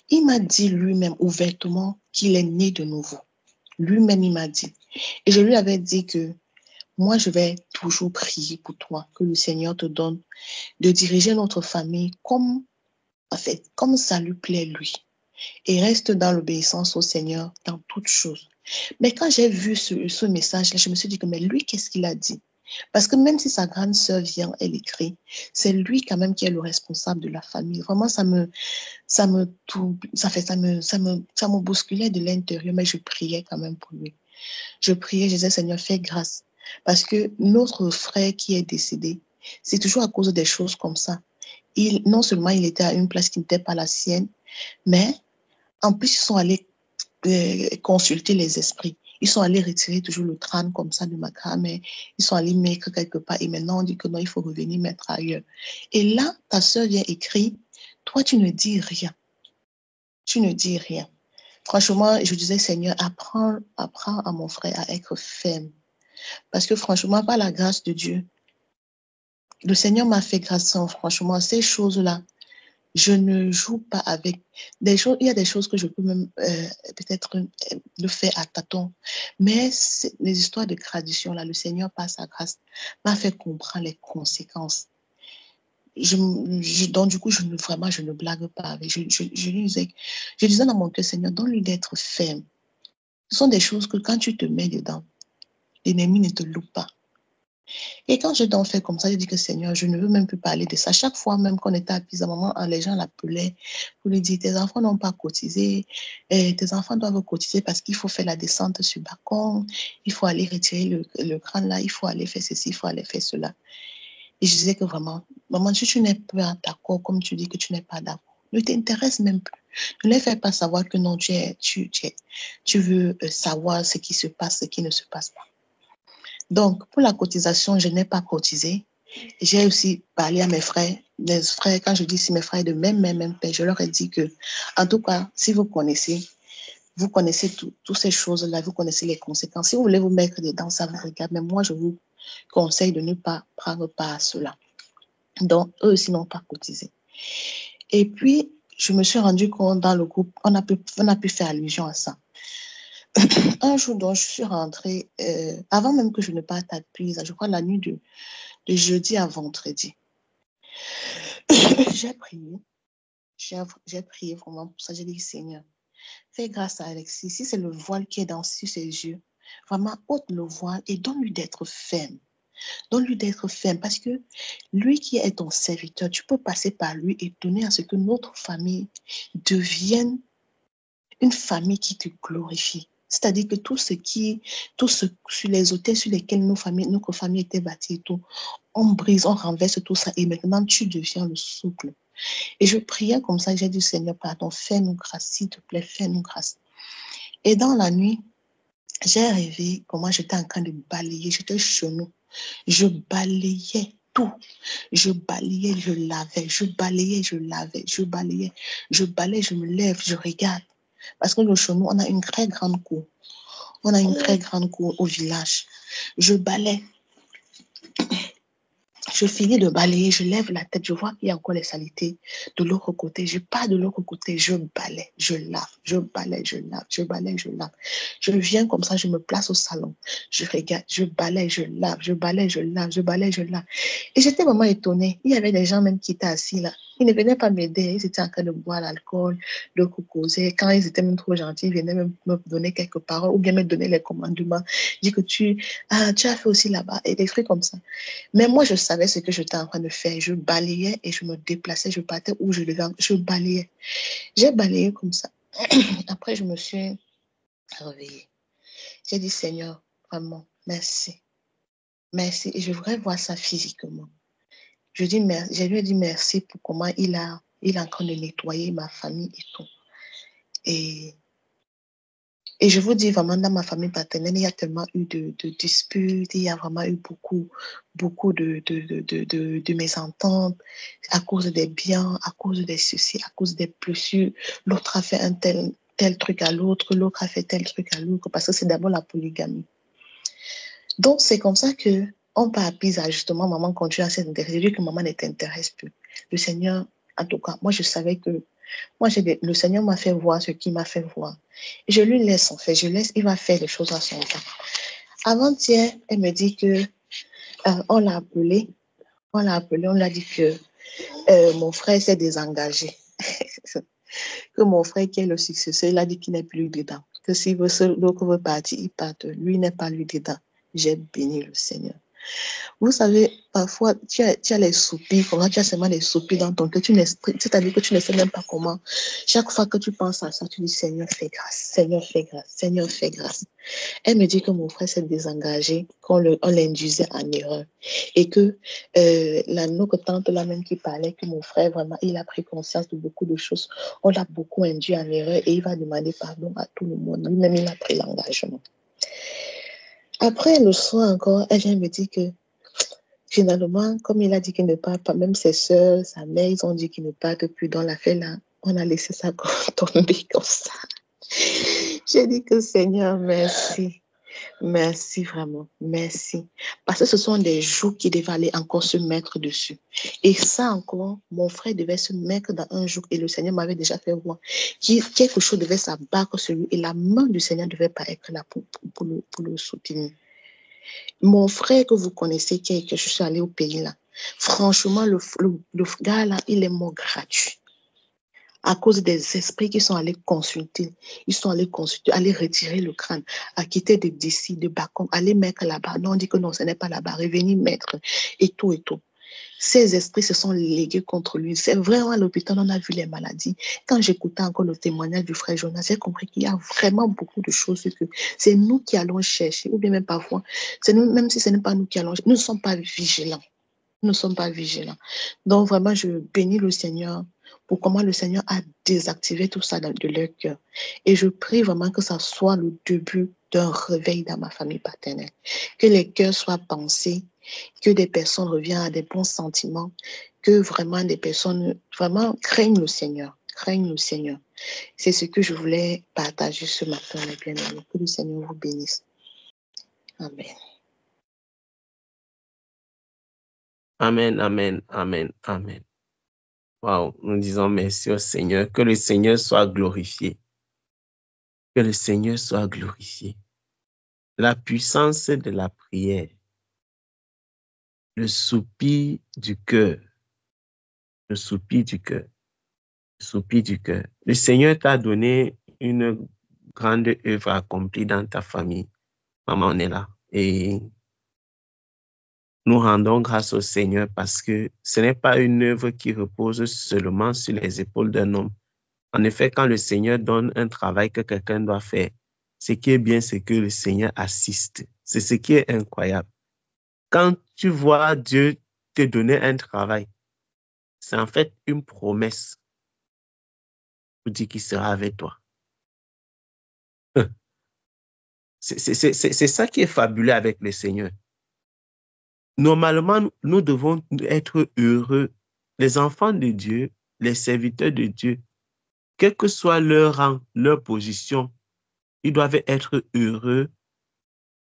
il m'a dit lui-même ouvertement qu'il est né de nouveau. Lui-même, il m'a dit. Et je lui avais dit que moi, je vais toujours prier pour toi, que le Seigneur te donne de diriger notre famille comme ça lui plaît lui. et reste dans l'obéissance au Seigneur dans toutes choses. Mais quand j'ai vu ce message-là, je me suis dit que, mais lui, qu'est-ce qu'il a dit? Parce que même si sa grande sœur vient, elle écrit, c'est lui quand même qui est le responsable de la famille. Vraiment, ça me bousculait de l'intérieur, mais je priais quand même pour lui. Je priais, je disais, Seigneur, fais grâce. Parce que notre frère qui est décédé, c'est toujours à cause des choses comme ça. Non seulement il était à une place qui n'était pas la sienne, mais en plus, ils sont allés consulter les esprits. Ils sont allés retirer toujours le crâne comme ça de ma grand-mère. Ils sont allés mettre quelque part. Et maintenant, on dit que non, il faut revenir mettre ailleurs. Et là, ta soeur vient écrire, toi, tu ne dis rien. Tu ne dis rien. Franchement, je disais, Seigneur, apprends à mon frère à être ferme. Parce que franchement, par la grâce de Dieu, le Seigneur m'a fait grâce. Franchement, ces choses-là, je ne joue pas avec des choses. Il y a des choses que je peux même peut-être le faire à tâtons. Mais les histoires de tradition, là, le Seigneur, par sa grâce, m'a fait comprendre les conséquences. Donc, du coup, je ne blague pas avec. Je disais dans mon cœur, Seigneur, donne-lui d'être ferme. Ce sont des choses que quand tu te mets dedans, l'ennemi ne te loupe pas. Et quand je donc fais comme ça, je dis que Seigneur, je ne veux même plus parler de ça. Chaque fois même qu'on était à Pisa, maman, les gens l'appelaient pour lui dire, tes enfants n'ont pas cotisé, tes enfants doivent cotiser parce qu'il faut faire la descente sur balcon, il faut aller retirer le crâne là, il faut aller faire ceci, il faut aller faire cela. Et je disais que vraiment, maman, si tu n'es pas d'accord, comme tu dis que tu n'es pas d'accord, ne t'intéresse même plus. Ne les fais pas savoir que non, tu veux savoir ce qui se passe, ce qui ne se passe pas. Donc, pour la cotisation, je n'ai pas cotisé. J'ai aussi parlé à mes frères. Les frères, quand je dis si mes frères de même père, je leur ai dit que, en tout cas, si vous connaissez toutes ces choses-là, vous connaissez les conséquences. Si vous voulez vous mettre dedans, ça vous regarde. Mais moi, je vous conseille de ne pas prendre part à cela. Donc, eux aussi n'ont pas cotisé. Et puis, je me suis rendu compte dans le groupe, on a pu faire allusion à ça. Un jour, donc, je suis rentrée, avant même que je ne parte à Pise, je crois la nuit de jeudi à vendredi. J'ai prié vraiment pour ça. J'ai dit, Seigneur, fais grâce à Alexis. Si c'est le voile qui est sur ses yeux, vraiment ôte le voile et donne-lui d'être ferme. Donne-lui d'être ferme parce que lui qui est ton serviteur, tu peux passer par lui et donner à ce que notre famille devienne une famille qui te glorifie. C'est-à-dire que tout ce sur les autels sur lesquels notre famille était bâtie, tout, on brise, on renverse tout ça et maintenant tu deviens le socle. Et je priais comme ça, j'ai dit Seigneur, pardon, fais-nous grâce, s'il te plaît, fais-nous grâce. Et dans la nuit, j'ai rêvé comment j'étais en train de balayer, j'étais chez nous. Je balayais tout. Je balayais, je lavais, je balayais, je lavais, je balayais, je me lève, je regarde. Parce que chez nous, on a une très grande cour. On a une très grande cour au village. Je balaye. Je finis de balayer, je lève la tête, je vois qu'il y a encore les saletés de l'autre côté. Je pars de l'autre côté, je balaye, je lave, je balaye, je lave, je balaye, je lave. Je viens comme ça, je me place au salon. Je regarde, je balaye, je lave, je balaye, je lave, je balaye, je lave. Et j'étais vraiment étonnée. Il y avait des gens même qui étaient assis là. Ils ne venaient pas m'aider. Ils étaient en train de boire l'alcool, de causer. Quand ils étaient même trop gentils, ils venaient même me donner quelques paroles ou bien me donner les commandements. Dis que tu as fait aussi là-bas et des trucs comme ça. Mais moi, je savais ce que j'étais en train de faire. Je balayais et je me déplaçais. Je partais où je devais. Je balayais. J'ai balayé comme ça. Après, je me suis réveillée. J'ai dit, Seigneur, vraiment, merci. Merci. Et je voudrais voir ça physiquement. Je lui ai dit merci pour comment il est en train de nettoyer ma famille et tout. Et je vous dis vraiment, dans ma famille paternelle, il y a tellement eu de disputes, il y a vraiment eu beaucoup de mésententes à cause des biens, à cause des soucis, à cause des blessures. L'autre a fait un tel truc à l'autre, l'autre a fait tel truc à l'autre, parce que c'est d'abord la polygamie. Donc, c'est comme ça que on part à Pisa, justement, maman continue à s'intéresser. J'ai dit que maman ne t'intéresse plus. Le Seigneur, en tout cas, moi, je savais que le Seigneur m'a fait voir ce qu'il m'a fait voir. Et je lui laisse en fait, il va faire les choses à son temps. Avant-hier, elle me dit que on l'a appelé, on lui a dit que mon frère s'est désengagé. que mon frère qui est le successeur, il a dit qu'il n'est plus dedans. Que si l'autre veut partir, il parte. Lui n'est pas lui dedans. J'ai béni le Seigneur. Vous savez, parfois, tu as les soupirs, tu as seulement les soupirs dans ton cœur, c'est-à-dire que tu ne sais même pas comment. Chaque fois que tu penses à ça, tu dis Seigneur, fais grâce, Seigneur, fais grâce, Seigneur, fais grâce. Elle me dit que mon frère s'est désengagé, qu'on l'induisait en erreur. Et que notre tante là même qui parlait, que mon frère, vraiment, il a pris conscience de beaucoup de choses. On l'a beaucoup induit en erreur et il va demander pardon à tout le monde. Lui-même, il a pris l'engagement. Après, le soir encore, elle vient me dire que finalement, comme il a dit qu'il ne part pas, même ses soeurs, sa mère, ils ont dit qu'il ne parte plus dans l'affaire là. On a laissé ça tomber comme ça. J'ai dit que Seigneur, merci. Merci vraiment, merci. Parce que ce sont des jours qui devaient aller encore se mettre dessus. Et ça encore, mon frère devait se mettre dans un jour et le Seigneur m'avait déjà fait voir que quelque chose devait s'abattre sur lui et la main du Seigneur ne devait pas être là pour le soutenir. Mon frère que vous connaissez, que je suis allée au pays là, franchement, le gars là, il est mort gratuit. À cause des esprits qui sont allés consulter. Ils sont allés consulter, aller retirer le crâne, à quitter des décis, de bacon, aller mettre là-bas. Non, on dit que non, ce n'est pas là-bas. Revenir mettre et tout et tout. Ces esprits se sont légués contre lui. C'est vraiment à l'hôpital, on a vu les maladies. Quand j'écoutais encore le témoignage du frère Jonas, j'ai compris qu'il y a vraiment beaucoup de choses que c'est nous qui allons chercher, ou bien même parfois, c'est nous, même si ce n'est pas nous qui allons chercher, nous ne sommes pas vigilants. Nous ne sommes pas vigilants. Donc vraiment, je bénis le Seigneur pour comment le Seigneur a désactivé tout ça de leur cœur. Et je prie vraiment que ça soit le début d'un réveil dans ma famille paternelle. Que les cœurs soient pensés, que des personnes reviennent à des bons sentiments, que vraiment des personnes vraiment craignent le Seigneur. Craignent le Seigneur. C'est ce que je voulais partager ce matin, mes bien-aimés. Que le Seigneur vous bénisse. Amen. Amen, amen, amen, amen. Wow, nous disons merci au Seigneur. Que le Seigneur soit glorifié. Que le Seigneur soit glorifié. La puissance de la prière, le soupir du cœur, le soupir du cœur, le soupir du cœur. Le Seigneur t'a donné une grande œuvre accomplie dans ta famille. Maman, on est là. Et nous rendons grâce au Seigneur parce que ce n'est pas une œuvre qui repose seulement sur les épaules d'un homme. En effet, quand le Seigneur donne un travail que quelqu'un doit faire, ce qui est bien, c'est que le Seigneur assiste. C'est ce qui est incroyable. Quand tu vois Dieu te donner un travail, c'est en fait une promesse pour dire qu'il sera avec toi. C'est ça qui est fabuleux avec le Seigneur. Normalement, nous devons être heureux. Les enfants de Dieu, les serviteurs de Dieu, quel que soit leur rang, leur position, ils doivent être heureux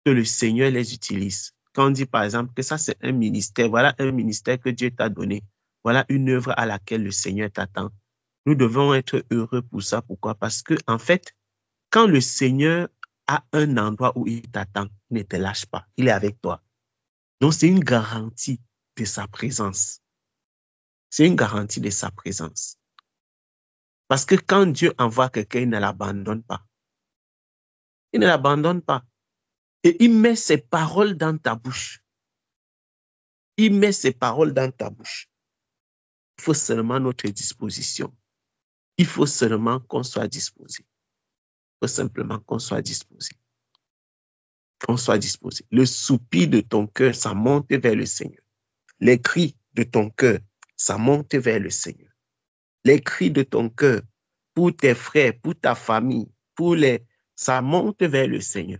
que le Seigneur les utilise. Quand on dit par exemple que ça c'est un ministère, voilà un ministère que Dieu t'a donné, voilà une œuvre à laquelle le Seigneur t'attend. Nous devons être heureux pour ça. Pourquoi? Parce que en fait, quand le Seigneur a un endroit où il t'attend, il ne te lâche pas, il est avec toi. Donc c'est une garantie de sa présence. C'est une garantie de sa présence. Parce que quand Dieu envoie quelqu'un, il ne l'abandonne pas. Il ne l'abandonne pas. Et il met ses paroles dans ta bouche. Il met ses paroles dans ta bouche. Il faut seulement notre disposition. Il faut seulement qu'on soit disposé. Il faut simplement qu'on soit disposé. Qu'on soit disposé. Le soupir de ton cœur, ça monte vers le Seigneur. Les cris de ton cœur, ça monte vers le Seigneur. Les cris de ton cœur pour tes frères, pour ta famille, ça monte vers le Seigneur.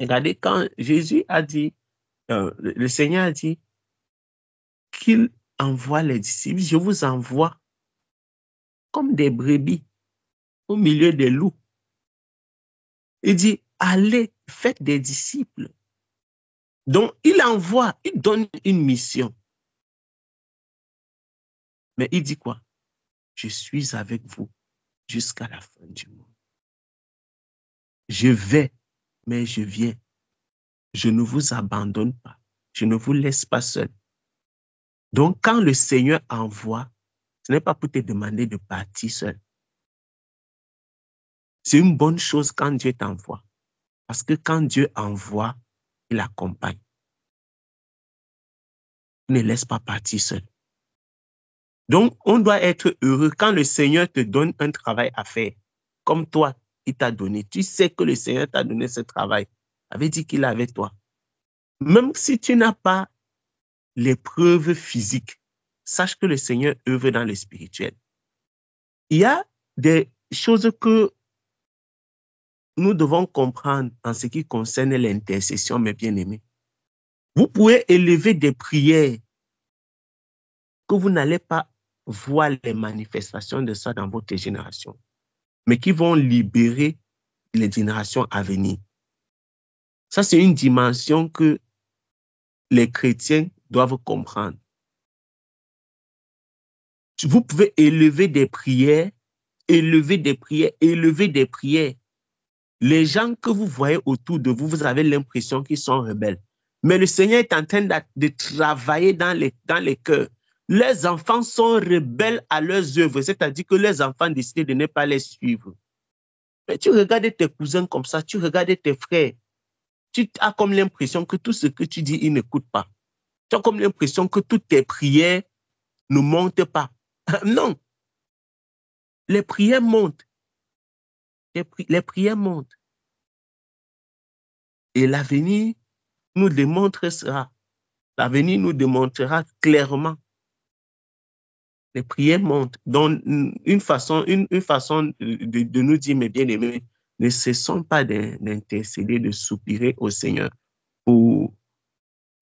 Regardez, quand Jésus a dit, le Seigneur a dit qu'il envoie les disciples, je vous envoie comme des brebis au milieu des loups. Il dit, allez, faites des disciples. Donc, il envoie, il donne une mission. Mais il dit quoi? Je suis avec vous jusqu'à la fin du monde. Je vais, mais je viens. Je ne vous abandonne pas. Je ne vous laisse pas seul. Donc, quand le Seigneur envoie, Ce n'est pas pour te demander de partir seul. C'est une bonne chose quand Dieu t'envoie. Parce que quand Dieu envoie, il accompagne. Il ne laisse pas partir seul. Donc, on doit être heureux quand le Seigneur te donne un travail à faire. Comme toi, il t'a donné. Tu sais que le Seigneur t'a donné ce travail. Ça veut dire qu'il est avec toi. Même si tu n'as pas les preuves physiques, sache que le Seigneur œuvre dans le spirituel. Il y a des choses que nous devons comprendre en ce qui concerne l'intercession, mes bien-aimés. Vous pouvez élever des prières que vous n'allez pas voir les manifestations de ça dans votre génération, mais qui vont libérer les générations à venir. Ça, c'est une dimension que les chrétiens doivent comprendre. Vous pouvez élever des prières, élever des prières, élever des prières. Les gens que vous voyez autour de vous, vous avez l'impression qu'ils sont rebelles. Mais le Seigneur est en train de travailler dans les cœurs. Les enfants sont rebelles à leurs œuvres, c'est-à-dire que les enfants décident de ne pas les suivre. Mais tu regardes tes cousins comme ça, tu regardes tes frères, tu as comme l'impression que tout ce que tu dis, ils n'écoutent pas. Tu as comme l'impression que toutes tes prières ne montent pas. Non, les prières montent. Les prières montent. Et l'avenir nous démontrera. L'avenir nous démontrera clairement. Les prières montent. Donc, une façon de nous dire, mes bien-aimés, ne cessons pas d'intercéder, de soupirer au Seigneur pour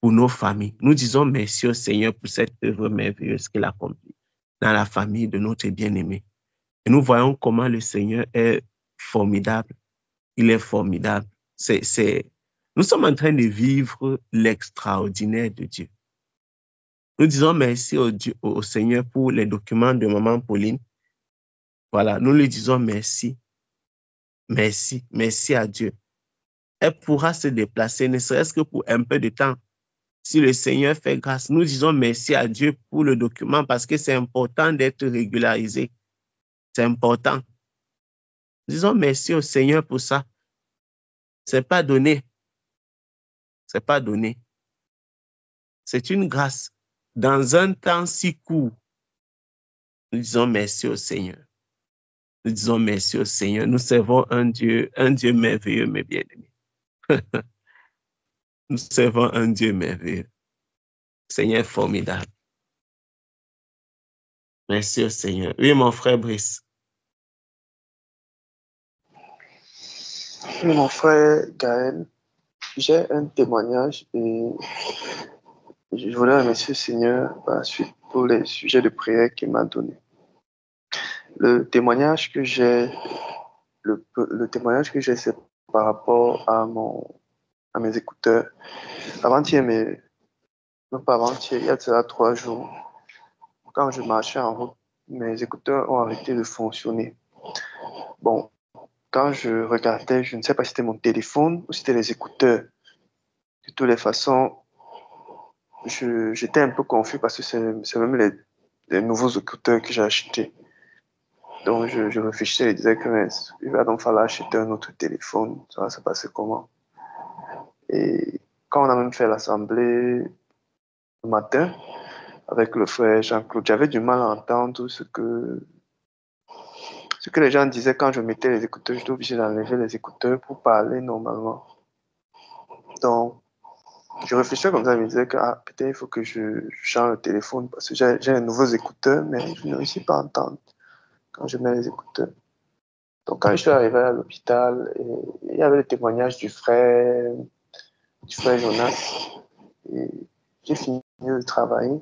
nos familles. Nous disons merci au Seigneur pour cette œuvre merveilleuse qu'il accomplit dans la famille de notre bien-aimé. Et nous voyons comment le Seigneur est formidable. Il est formidable. Nous sommes en train de vivre l'extraordinaire de Dieu. Nous disons merci au Seigneur pour les documents de maman Pauline. Voilà, nous lui disons merci. Merci, merci à Dieu. Elle pourra se déplacer, ne serait-ce que pour un peu de temps. Si le Seigneur fait grâce, nous disons merci à Dieu pour le document parce que c'est important d'être régularisé. C'est important. Nous disons merci au Seigneur pour ça. C'est pas donné. C'est pas donné. C'est une grâce. Dans un temps si court, nous disons merci au Seigneur. Nous disons merci au Seigneur. Nous servons un Dieu merveilleux, mes bien-aimés. Nous servons un Dieu merveilleux. Seigneur formidable. Merci au Seigneur. Oui, mon frère Brice. Oui, mon frère Gaël, j'ai un témoignage et je voudrais remercier le Seigneur par la suite pour les sujets de prière qu'il m'a donné. Le témoignage que j'ai, c'est par rapport à mes écouteurs. Avant-hier, mais non pas avant-hier, il y a de cela 3 jours, quand je marchais en route, mes écouteurs ont arrêté de fonctionner. Bon, quand je regardais, je ne sais pas si c'était mon téléphone ou si c'était les écouteurs. De toutes les façons, j'étais un peu confus parce que c'est même les nouveaux écouteurs que j'ai achetés. Donc, je réfléchissais et disais que il va donc falloir acheter un autre téléphone. Ça va se passer comment? Et quand on a même fait l'assemblée le matin avec le frère Jean-Claude, j'avais du mal à entendre ce que les gens disaient quand je mettais les écouteurs. J'étais obligé d'enlever les écouteurs pour parler normalement. Donc, je réfléchissais comme ça, je me disais que peut-être il faut que je change le téléphone parce que j'ai les nouveaux écouteurs, mais je ne réussis pas à entendre quand je mets les écouteurs. Donc, quand je suis arrivé à l'hôpital, il y avait le témoignage du frère Jonas. Et j'ai fini de travailler.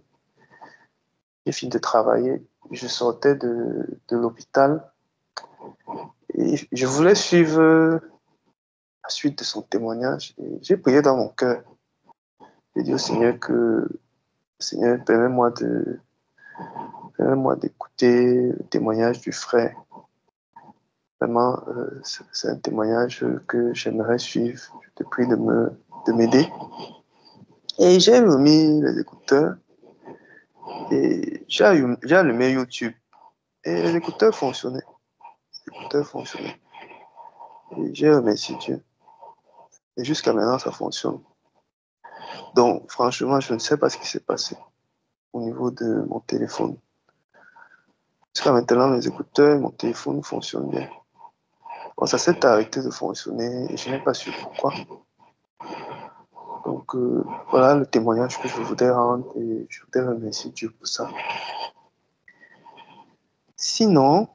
Je sortais de l'hôpital et je voulais suivre la suite de son témoignage. Et j'ai prié dans mon cœur. J'ai dit au Seigneur Seigneur, permets-moi d'écouter le témoignage du frère. Vraiment, c'est un témoignage que j'aimerais suivre. Je te prie de m'aider. Et j'ai remis les écouteurs. Et j'ai allumé YouTube et les écouteurs fonctionnaient. Les écouteurs fonctionnaient. Et j'ai remercié Dieu. Et jusqu'à maintenant, ça fonctionne. Donc, franchement, je ne sais pas ce qui s'est passé au niveau de mon téléphone. Jusqu'à maintenant, mes écouteurs, mon téléphone fonctionne bien. Bon, ça s'est arrêté de fonctionner et je n'ai pas su pourquoi. Donc, voilà le témoignage que je voudrais rendre et je voudrais remercier Dieu pour ça. Sinon,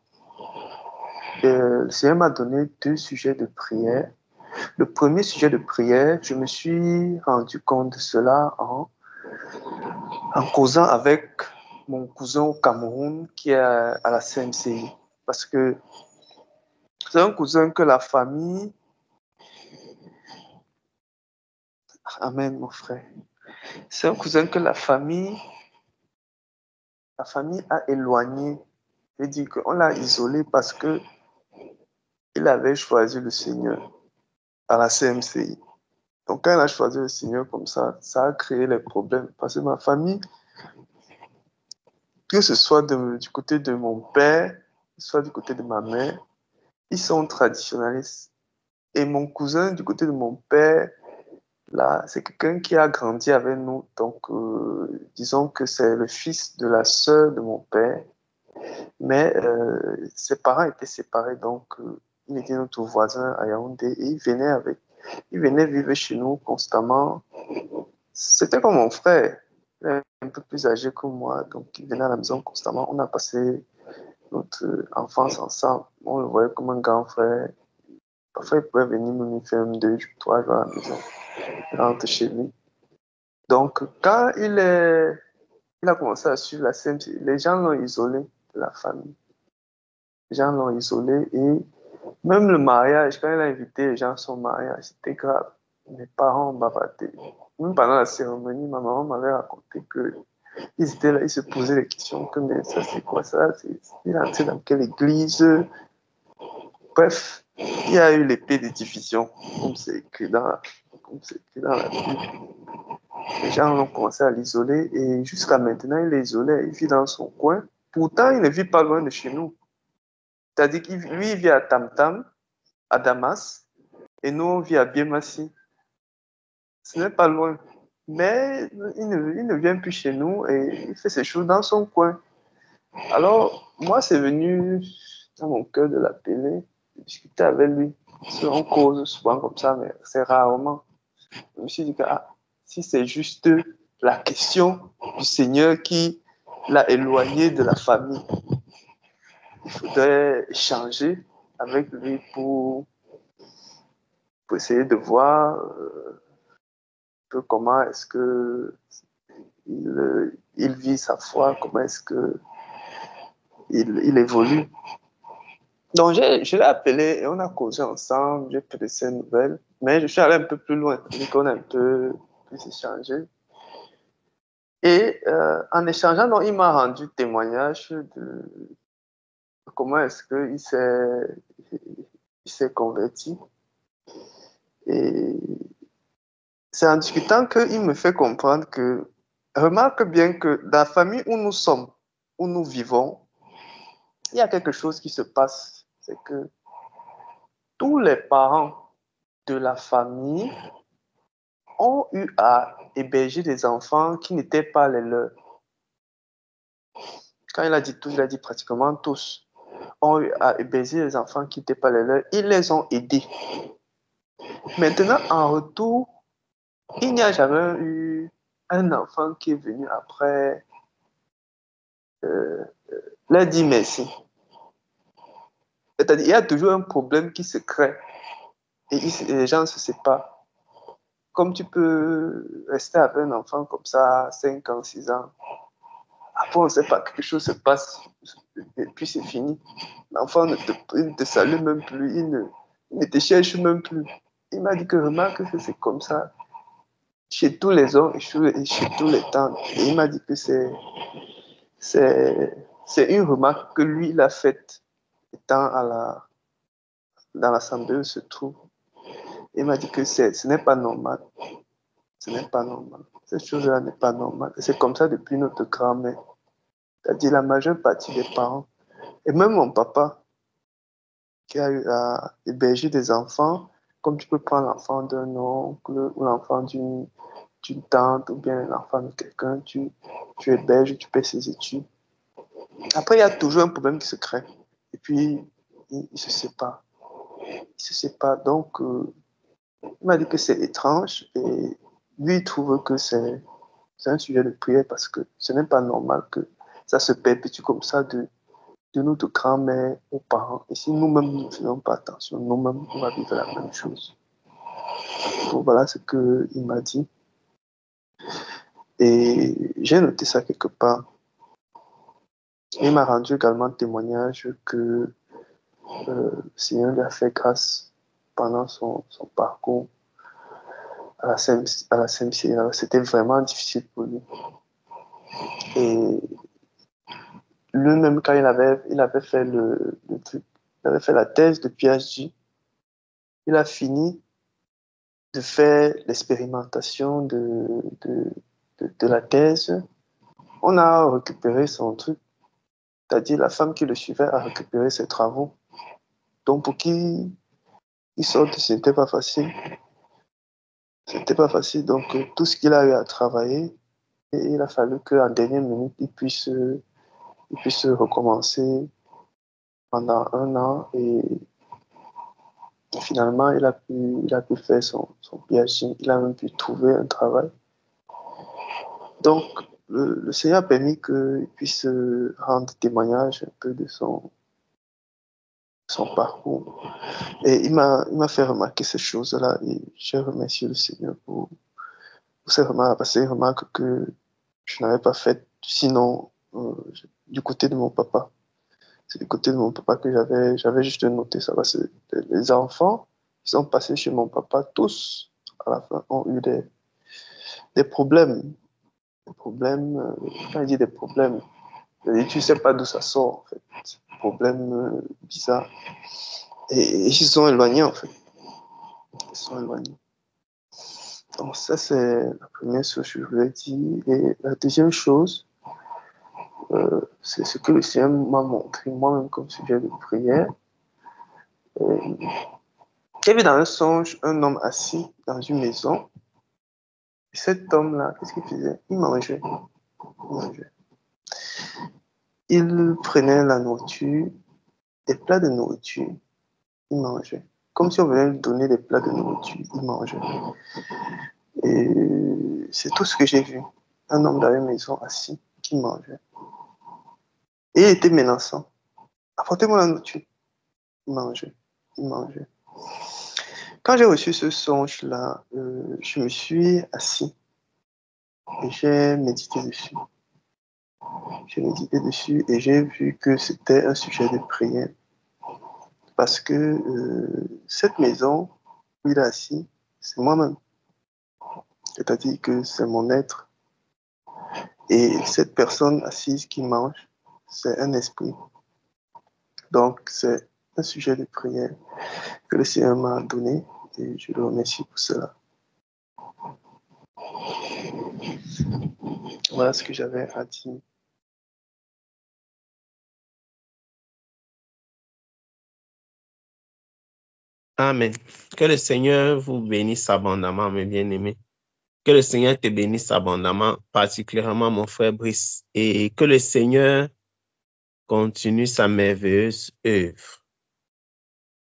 le Seigneur m'a donné 2 sujets de prière. Le premier sujet de prière, je me suis rendu compte de cela en causant avec mon cousin au Cameroun qui est à la CMCI. Parce que c'est un cousin que la famille... Amen, mon frère. C'est un cousin que la famille a éloigné. Je veux dire qu'on l'a isolé parce que il avait choisi le Seigneur à la CMCI. Donc, quand il a choisi le Seigneur comme ça a créé les problèmes. Parce que ma famille, que ce soit du côté de mon père, soit du côté de ma mère, ils sont traditionnalistes. Et mon cousin, du côté de mon père, là, c'est quelqu'un qui a grandi avec nous. Donc, disons que c'est le fils de la sœur de mon père. Mais ses parents étaient séparés. Donc, il était notre voisin à Yaoundé. Et il venait vivre chez nous constamment. C'était comme mon frère. Il est un peu plus âgé que moi. Donc, il venait à la maison constamment. On a passé notre enfance ensemble. On le voyait comme un grand frère. Parfois, il pouvait venir me faire 2, 3 jours à la maison. Il rentre chez lui. Donc, quand il a commencé à suivre la CMC, les gens l'ont isolé de la famille. Les gens l'ont isolé et même le mariage, quand il a invité les gens à son mariage, c'était grave. Mes parents ont bavardé. Même pendant la cérémonie, ma maman m'avait raconté que ils étaient là, ils se posaient des questions que mais ça c'est quoi ça? Il est entré dans quelle église? Bref, il y a eu l'épée de division, comme c'est écrit dans la Bible. Les gens ont commencé à l'isoler et jusqu'à maintenant, il est isolé, il vit dans son coin. Pourtant, il ne vit pas loin de chez nous. C'est-à-dire qu'il lui, il vit à Tam-Tam, à Damas, et nous, on vit à Biemassi. Ce n'est pas loin. Mais il ne vient plus chez nous et il fait ses choses dans son coin. Alors, moi, c'est venu dans mon cœur de l'appeler, de discuter avec lui. On cause souvent comme ça, mais c'est rarement. Je me suis dit que si c'est juste la question du Seigneur qui l'a éloigné de la famille, il faudrait échanger avec lui pour essayer de voir un peu comment est-ce que il vit sa foi, comment est-ce que il évolue. Donc, je l'ai appelé et on a causé ensemble, j'ai pris de ses nouvelles, mais je suis allé un peu plus loin, on a un peu plus échangé. Et en échangeant, donc, il m'a rendu témoignage de comment est-ce qu'il s'est converti. Et c'est en discutant qu'il me fait comprendre que, remarque bien que dans la famille où nous sommes, où nous vivons, il y a quelque chose qui se passe. C'est que tous les parents de la famille ont eu à héberger des enfants qui n'étaient pas les leurs. Quand il a dit tous, il a dit pratiquement tous ont eu à héberger des enfants qui n'étaient pas les leurs. Ils les ont aidés. Maintenant, en retour, il n'y a jamais eu un enfant qui est venu après leur dire merci. C'est-à-dire, il y a toujours un problème qui se crée et les gens se séparent. Comme tu peux rester avec un enfant comme ça, 5 ans, 6 ans, après on ne sait pas, quelque chose se passe et puis c'est fini. L'enfant ne te salue même plus, il ne te cherche même plus. Il m'a dit que remarque que c'est comme ça chez tous les hommes et chez tous les temps. Et il m'a dit que c'est une remarque que lui, il a faite étant dans l'assemblée où il se trouve. Il m'a dit que ce n'est pas normal. Ce n'est pas normal. Cette chose-là n'est pas normale. C'est comme ça depuis notre grand-mère. c'est-à-dire la majeure partie des parents, et même mon papa, qui a eu à héberger des enfants, comme tu peux prendre l'enfant d'un oncle ou l'enfant d'une tante ou bien l'enfant de quelqu'un, tu héberges, tu paies ses études. Après, il y a toujours un problème qui se crée. Et puis, il se sépare. Il se sépare. Donc, il m'a dit que c'est étrange et lui, il trouve que c'est un sujet de prière parce que ce n'est pas normal que ça se perpétue comme ça de notre grand-mère aux parents. Et si nous-mêmes nous ne faisons pas attention, nous-mêmes, on va vivre la même chose. Donc voilà ce qu'il m'a dit. Et j'ai noté ça quelque part. Il m'a rendu également témoignage que le Seigneur lui a fait grâce pendant son parcours à la CMC. C'était vraiment difficile pour lui. Et lui-même, quand il avait fait le truc, il avait fait la thèse de PhD, il a fini de faire l'expérimentation de la thèse. On a récupéré son truc, c'est-à-dire la femme qui le suivait a récupéré ses travaux. Donc pour qu'il sorte, ce n'était pas facile. C'était pas facile. Donc tout ce qu'il a eu à travailler, et il a fallu qu'en dernière minute, il puisse recommencer pendant 1 an et finalement, il a pu faire son PhD, il a même pu trouver un travail. Donc, le Seigneur a permis qu'il puisse rendre témoignage un peu de son parcours. Et il m'a fait remarquer ces choses-là et j'ai remercié le Seigneur pour ces remarques, parce qu'il remarque que je n'avais pas fait sinon du côté de mon papa. C'est du côté de mon papa que j'avais juste noté ça. Parce que les enfants qui sont passés chez mon papa, tous, à la fin, ont eu des problèmes. Des problèmes, quand je dis des problèmes, tu ne sais pas d'où ça sort, en fait. Des problèmes bizarres. Et ils sont éloignés, en fait. Ils sont éloignés. Donc ça, c'est la première chose que je voulais dire. Et la deuxième chose, c'est ce que le Seigneur m'a montré moi-même comme sujet de prière. J'ai vu dans un songe un homme assis dans une maison. Et cet homme-là, qu'est-ce qu'il faisait? Il mangeait. Il prenait la nourriture, des plats de nourriture, il mangeait. Comme si on venait lui donner des plats de nourriture, il mangeait. Et c'est tout ce que j'ai vu. Un homme dans une maison assis qui mangeait. Et il était menaçant. Apportez-moi la nourriture. Il mangeait. Il mangeait. Quand j'ai reçu ce songe-là, je me suis assis et j'ai médité dessus. J'ai médité dessus et j'ai vu que c'était un sujet de prière. Parce que cette maison où il est assis, c'est moi-même. C'est-à-dire que c'est mon être. Et cette personne assise qui mange, c'est un esprit. Donc, c'est un sujet de prière que le Seigneur m'a donné et je le remercie pour cela. Voilà ce que j'avais à dire. Amen. Que le Seigneur vous bénisse abondamment, mes bien-aimés. Que le Seigneur te bénisse abondamment, particulièrement mon frère Brice. Et que le Seigneur continue sa merveilleuse œuvre.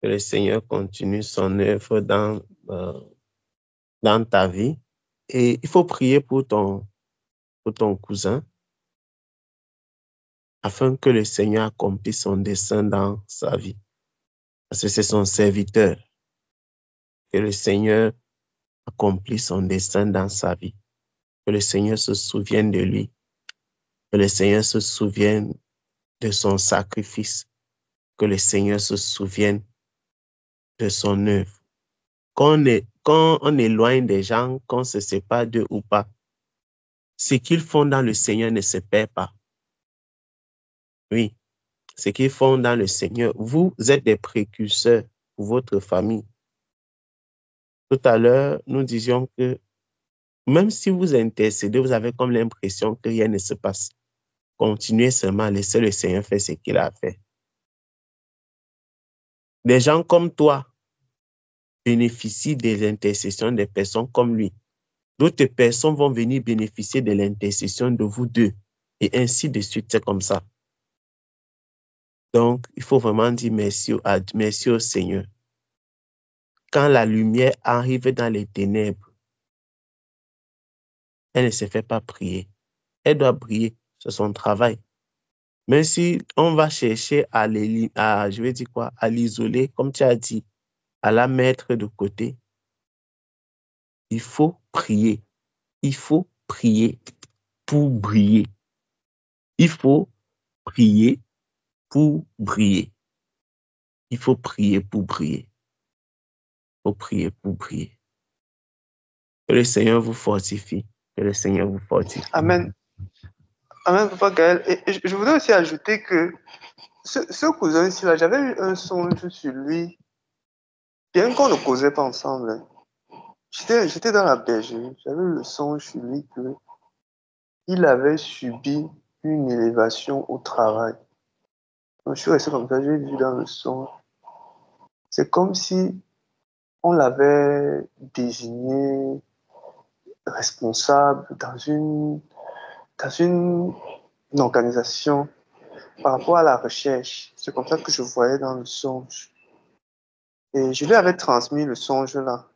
Que le Seigneur continue son œuvre dans ta vie. Et il faut prier pour ton cousin afin que le Seigneur accomplisse son dessein dans sa vie. Parce que c'est son serviteur. Que le Seigneur accomplisse son dessein dans sa vie. Que le Seigneur se souvienne de lui. Que le Seigneur se souvienne de son sacrifice. Que le Seigneur se souvienne de son œuvre. Quand on éloigne des gens, qu'on se sépare d'eux ou pas, ce qu'ils font dans le Seigneur ne se perd pas. Oui, ce qu'ils font dans le Seigneur, vous êtes des précurseurs pour votre famille. Tout à l'heure, nous disions que même si vous intercédez, vous avez comme l'impression que rien ne se passe. continuez seulement à laisser le Seigneur faire ce qu'il a fait. Des gens comme toi bénéficient des intercessions des personnes comme lui. D'autres personnes vont venir bénéficier de l'intercession de vous deux. Et ainsi de suite, c'est comme ça. Donc, il faut vraiment dire merci au Seigneur. Quand la lumière arrive dans les ténèbres, elle ne se fait pas prier. Elle doit briller, c'est son travail. Même si on va chercher à l'isoler, comme tu as dit, à la mettre de côté, il faut prier. Il faut prier pour briller. Il faut prier pour briller. Il faut prier pour briller. Il faut prier pour briller. Que le Seigneur vous fortifie. Que le Seigneur vous fortifie. Amen. Amen, Papa Gaël. Et je voudrais aussi ajouter que ce cousin ici, là, j'avais eu un songe sur lui, bien qu'on ne causait pas ensemble. J'étais dans la bergerie, j'avais eu le songe sur lui qu'il avait subi une élévation au travail. Donc, je suis resté comme ça, j'ai vu dans le songe. C'est comme si on l'avait désigné responsable dans une organisation par rapport à la recherche. C'est comme ça que je voyais dans le songe. Et je lui avais transmis le songe là.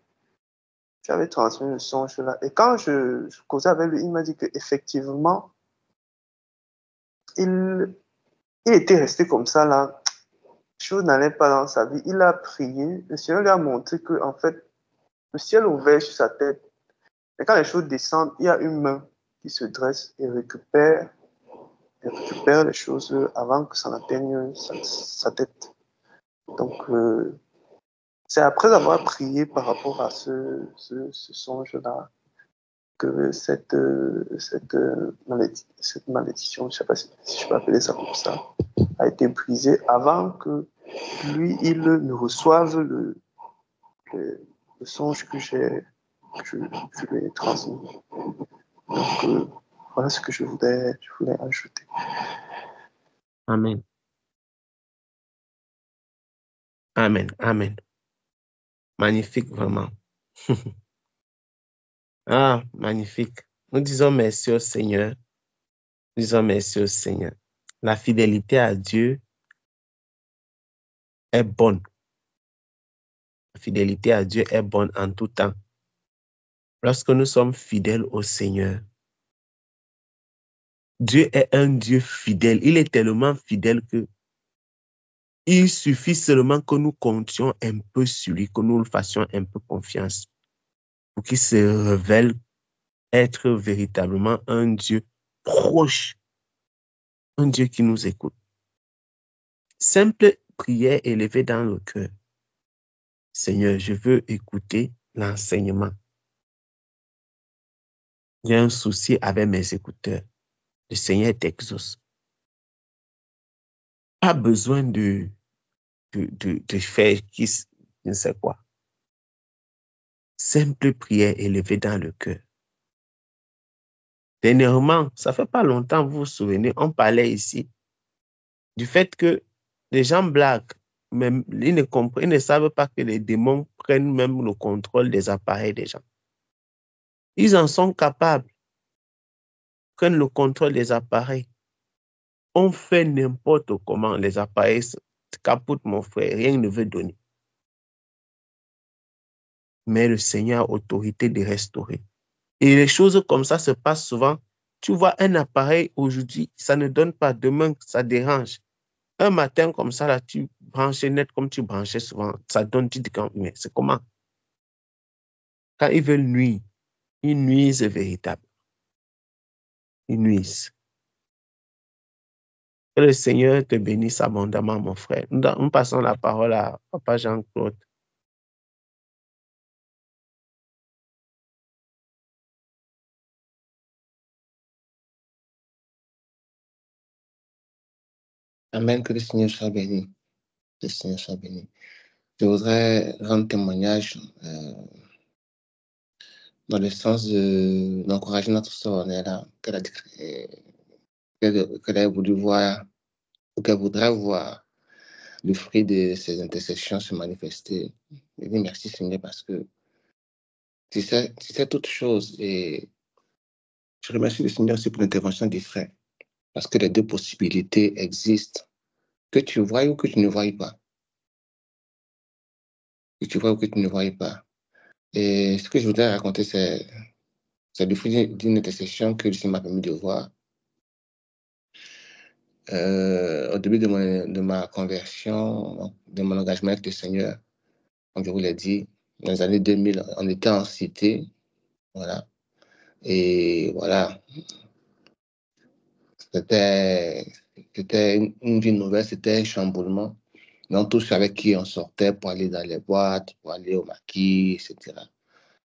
J'avais transmis le songe là. Et quand je causais avec lui, il m'a dit qu'effectivement, il était resté comme ça là. Chose n'allait pas dans sa vie. Il a prié. Le Seigneur lui a montré que, en fait, le ciel est ouvert sur sa tête. Et quand les choses descendent, il y a une main qui se dresse et récupère les choses avant que ça n'atteigne sa tête. Donc, c'est après avoir prié par rapport à ce songe-là que cette malédiction, je ne sais pas si je peux appeler ça comme ça, a été brisée avant que lui, il ne reçoive le songe que je lui ai transmis. Donc, voilà ce que je voulais ajouter. Amen. Amen. Amen. Magnifique, vraiment. Ah, magnifique. Nous disons merci au Seigneur. Nous disons merci au Seigneur. La fidélité à Dieu est bonne. La fidélité à Dieu est bonne en tout temps. Lorsque nous sommes fidèles au Seigneur, Dieu est un Dieu fidèle. Il est tellement fidèle que il suffit seulement que nous comptions un peu sur lui, que nous le fassions un peu confiance pour qu'il se révèle être véritablement un Dieu proche, un Dieu qui nous écoute. Simple prière élevée dans le cœur. Seigneur, je veux écouter l'enseignement. J'ai un souci avec mes écouteurs. Le Seigneur t'exauce. Pas besoin de faire qui ne sait quoi. Simple prière élevée dans le cœur. Dernièrement, ça fait pas longtemps, vous vous souvenez, on parlait ici du fait que les gens blaguent, mais ils ne savent pas que les démons prennent même le contrôle des appareils des gens. Ils en sont capables, prennent le contrôle des appareils. On fait n'importe comment, les appareils capotent, mon frère, rien ne veut donner. Mais le Seigneur a autorité de restaurer. Et les choses comme ça se passent souvent. Tu vois un appareil aujourd'hui, ça ne donne pas, demain, ça dérange. Un matin comme ça, là, tu branches net comme tu branchais souvent, ça donne, tu dis, mais c'est comment? Quand ils veulent nuire, ils nuisent véritable. Ils nuisent. Que le Seigneur te bénisse abondamment, mon frère. Nous passons la parole à Papa Jean-Claude. Amen, que le Seigneur soit béni. Que le Seigneur soit béni. Je voudrais rendre témoignage dans le sens d'encourager notre sœur là, qu'elle a qu'elle a voulu voir, ou qu'elle voudrait voir le fruit de ses intercessions se manifester. Je dis merci Seigneur parce que tu sais toutes choses. Et je remercie le Seigneur aussi pour l'intervention des frères. Parce que les deux possibilités existent. Que tu vois ou que tu ne vois pas. Que tu vois ou que tu ne vois pas. Et ce que je voudrais raconter, c'est le fruit d'une intercession que le Seigneur m'a permis de voir. Au début de ma conversion, de mon engagement avec le Seigneur, comme je vous l'ai dit, dans les années 2000, on était en cité. Voilà. Et voilà. C'était une vie nouvelle, c'était un chamboulement. Donc, tous avec qui on sortait pour aller dans les boîtes, pour aller au maquis, etc.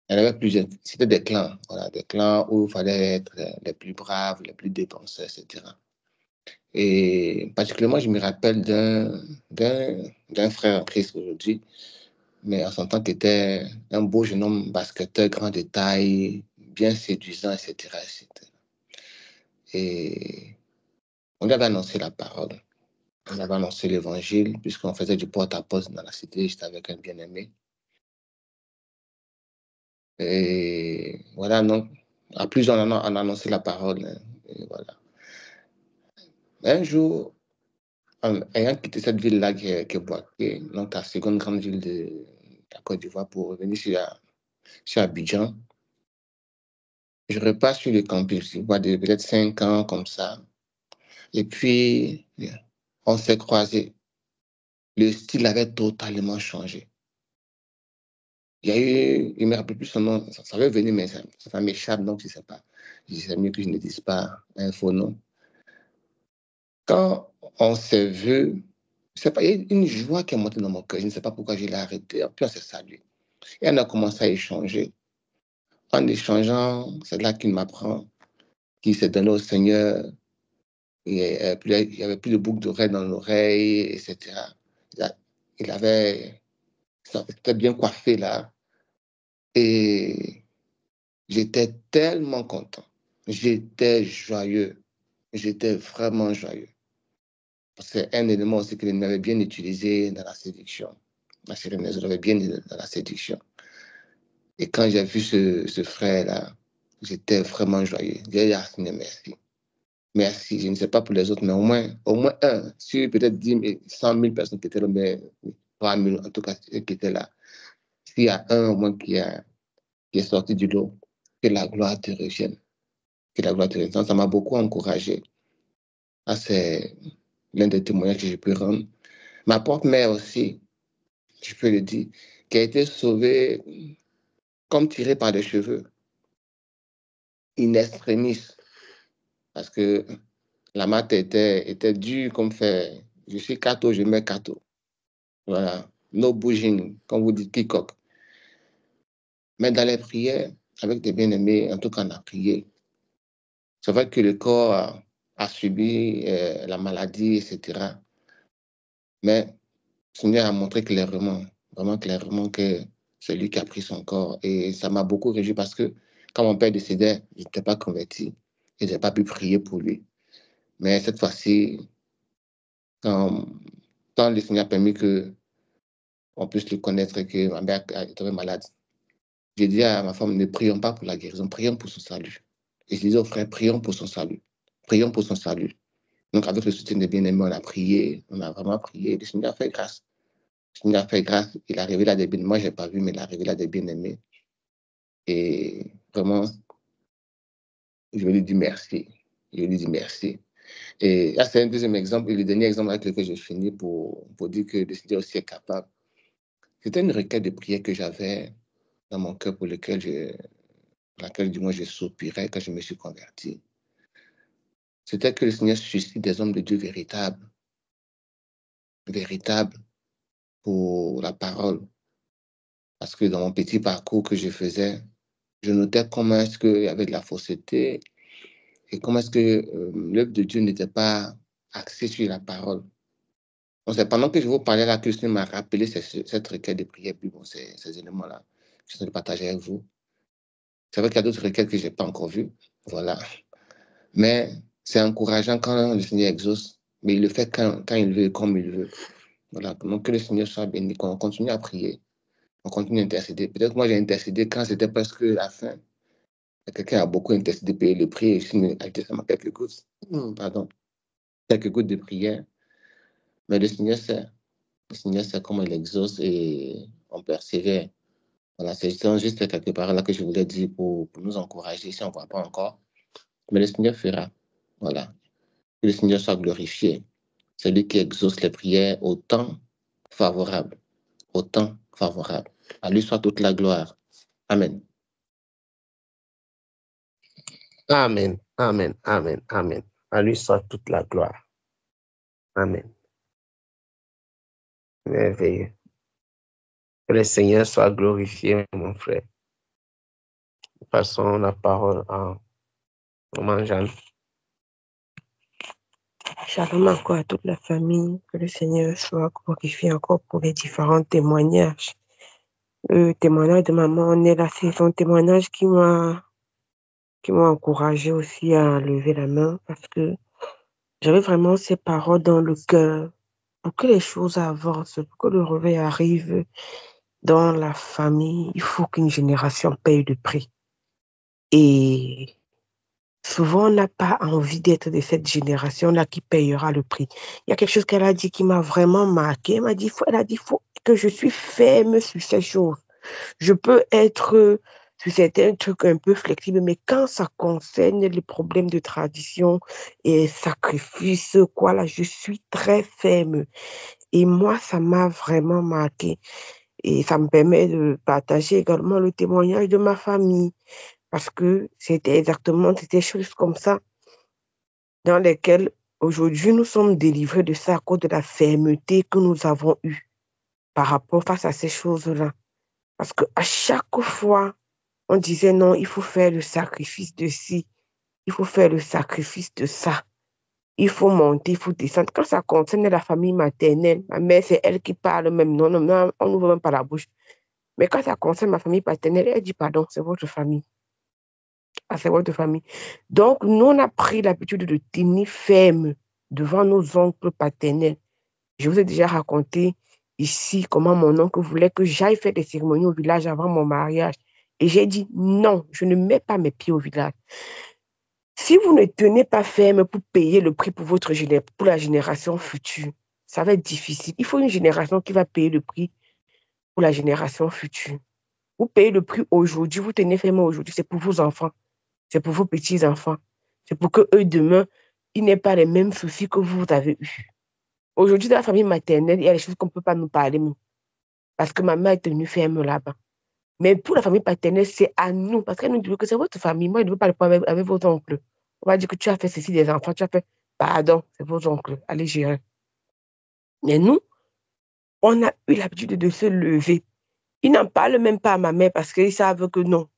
Il y en avait plusieurs. C'était des clans, voilà, des clans où il fallait être les plus braves, les plus dépenseurs, etc. Et particulièrement, je me rappelle d'un frère en Christ aujourd'hui, mais en son temps qui était un beau jeune homme basketteur, grand de taille, bien séduisant, etc., etc. Et on lui avait annoncé la parole. On avait annoncé l'évangile, puisqu'on faisait du porte-à-porte dans la cité, j'étais avec un bien-aimé. Et voilà, donc, à plusieurs, on a annoncé la parole. Et voilà. Un jour, ayant quitté cette ville-là qui est Boaké, donc la seconde grande ville de la Côte d'Ivoire, pour revenir sur Abidjan, je repasse sur le campus, je vois peut-être 5 ans comme ça. Et puis, on s'est croisés. Le style avait totalement changé. Il y a eu, il ne me rappelle plus son nom, ça avait venu, mais ça m'échappe, donc je ne sais pas. C'est mieux que je ne dise pas un faux nom. Quand on s'est vu, je sais pas, il y a eu une joie qui est montée dans mon cœur. Je ne sais pas pourquoi je l'ai arrêté. Puis on s'est salué. Et on a commencé à échanger. En échangeant, c'est là qu'il m'apprend qu'il s'est donné au Seigneur. Il n'y avait plus de boucle d'oreille dans l'oreille, etc. Il avait, ça était bien coiffé là. Et j'étais tellement content. J'étais joyeux. J'étais vraiment joyeux. C'est un élément aussi qu'il m'avait bien utilisé dans la séduction. La Syrénaise, je l'avais bien dit dans la séduction. Et quand j'ai vu ce frère-là, j'étais vraiment joyeux. J'ai dit, ah, Seigneur, merci. Merci. Je ne sais pas pour les autres, mais au moins un. Sur peut-être 10 000, 100 000 personnes qui étaient là, mais 3 000 en tout cas qui étaient là. S'il y a un au moins qui est sorti du lot, que la gloire te revienne. Que la gloire te revienne. Ça m'a beaucoup encouragé. Ah, c'est l'un des témoignages que je peux rendre. Ma propre mère aussi, je peux le dire, qui a été sauvée comme tirée par les cheveux, in extremis, parce que la maths était dure comme fer. Je suis cato, je mets cato. Voilà. No bouging, comme vous dites, peacock. Mais dans les prières, avec des bien-aimés, en tout cas, on a prié. C'est vrai que le corps a subi la maladie, etc. Mais le Seigneur a montré clairement, vraiment clairement que c'est lui qui a pris son corps. Et ça m'a beaucoup réjoui parce que quand mon père décédait, je n'étais pas converti et je n'ai pas pu prier pour lui. Mais cette fois-ci, quand le Seigneur a permis qu'on puisse le connaître et que ma mère était malade, j'ai dit à ma femme, ne prions pas pour la guérison, prions pour son salut. Et je disais aux frères, prions pour son salut. Prions pour son salut. Donc, avec le soutien des bien-aimés, on a prié, on a vraiment prié. Le Seigneur a fait grâce. Le Seigneur a fait grâce. Il a révélé à des bien-aimés. Moi, je n'ai pas vu, mais il a révélé à des bien-aimés. Et vraiment, je lui dis merci. Je lui dis merci. Et là, c'est un deuxième exemple. Et le dernier exemple avec lequel je finis pour dire que le Seigneur aussi est capable. C'était une requête de prière que j'avais dans mon cœur pour laquelle du moins je soupirais quand je me suis converti. C'était que le Seigneur suscite des hommes de Dieu véritables pour la parole. Parce que dans mon petit parcours que je faisais, je notais comment est-ce qu'il y avait de la fausseté et comment est-ce que l'œuvre de Dieu n'était pas axée sur la parole. Donc, c'est pendant que je vous parlais là que le Seigneur m'a rappelé cette requête de prière, puis bon, ces éléments-là, je vais partager avec vous. C'est vrai qu'il y a d'autres requêtes que je n'ai pas encore vues, voilà. Mais C'est encourageant quand le Seigneur exauce, mais il le fait quand il veut, comme il veut. Voilà. Donc, que le Seigneur soit béni, qu'on continue à prier, on continue à intercéder. Peut-être que moi, j'ai intercédé quand c'était presque la fin. Quelqu'un a beaucoup intercédé, payé le prix, et je me ajouté seulement quelques gouttes. Pardon. Quelques gouttes de prière. Mais le Seigneur sait comment il exauce et on persévère. Voilà, c'est juste quelques paroles là que je voulais dire pour nous encourager si on ne voit pas encore. Mais le Seigneur fera. Voilà. Que le Seigneur soit glorifié. C'est lui qui exauce les prières au temps favorable. Au temps favorable. À lui soit toute la gloire. Amen. Amen, amen, amen, amen. À lui soit toute la gloire. Amen. Merveilleux. Que le Seigneur soit glorifié, mon frère. Passons la parole à Maman Jeanne. Shalom encore à toute la famille. Que le Seigneur soit glorifié encore pour les différents témoignages. Le témoignage de maman Nella, c'est son témoignage qui m'a encouragé aussi à lever la main parce que j'avais vraiment ces paroles dans le cœur pour que les choses avancent, pour que le réveil arrive dans la famille. Il faut qu'une génération paye le prix. Et souvent, on n'a pas envie d'être de cette génération-là qui payera le prix. Il y a quelque chose qu'elle a dit qui m'a vraiment marqué. Elle a dit, faut que je suis ferme sur ces choses. Je peux être sur certains trucs un peu flexibles, mais quand ça concerne les problèmes de tradition et sacrifice, quoi, là, je suis très ferme. Et moi, ça m'a vraiment marqué. Et ça me permet de partager également le témoignage de ma famille, parce que c'était exactement des choses comme ça dans lesquelles aujourd'hui nous sommes délivrés de ça à cause de la fermeté que nous avons eue par rapport face à ces choses-là. Parce qu'à chaque fois, on disait non, il faut faire le sacrifice de ci, il faut faire le sacrifice de ça, il faut monter, il faut descendre. Quand ça concerne la famille maternelle, ma mère, c'est elle qui parle même, non, non, non, on n'ouvre même pas la bouche. Mais quand ça concerne ma famille paternelle, elle dit pardon, c'est votre famille. Ah, c'est votre famille. Donc, nous, on a pris l'habitude de tenir ferme devant nos oncles paternels. Je vous ai déjà raconté ici comment mon oncle voulait que j'aille faire des cérémonies au village avant mon mariage. Et j'ai dit non, je ne mets pas mes pieds au village. Si vous ne tenez pas ferme pour payer le prix pour pour la génération future, ça va être difficile. Il faut une génération qui va payer le prix pour la génération future. Vous payez le prix aujourd'hui, vous tenez ferme aujourd'hui, c'est pour vos enfants, c'est pour vos petits-enfants. C'est pour que eux, demain, ils n'aient pas les mêmes soucis que vous avez eus. Aujourd'hui, dans la famille maternelle, il y a des choses qu'on ne peut pas nous parler, parce que ma mère est tenue ferme là-bas. Mais pour la famille paternelle, c'est à nous, parce qu'elle nous dit que c'est votre famille. Moi, je ne veux pas le parler avec vos oncles. On va dire que tu as fait ceci des enfants, tu as fait, pardon, c'est vos oncles, allez gérer. Mais nous, on a eu l'habitude de se lever. Ils n'en parlent même pas à ma mère parce qu'ils savent que non.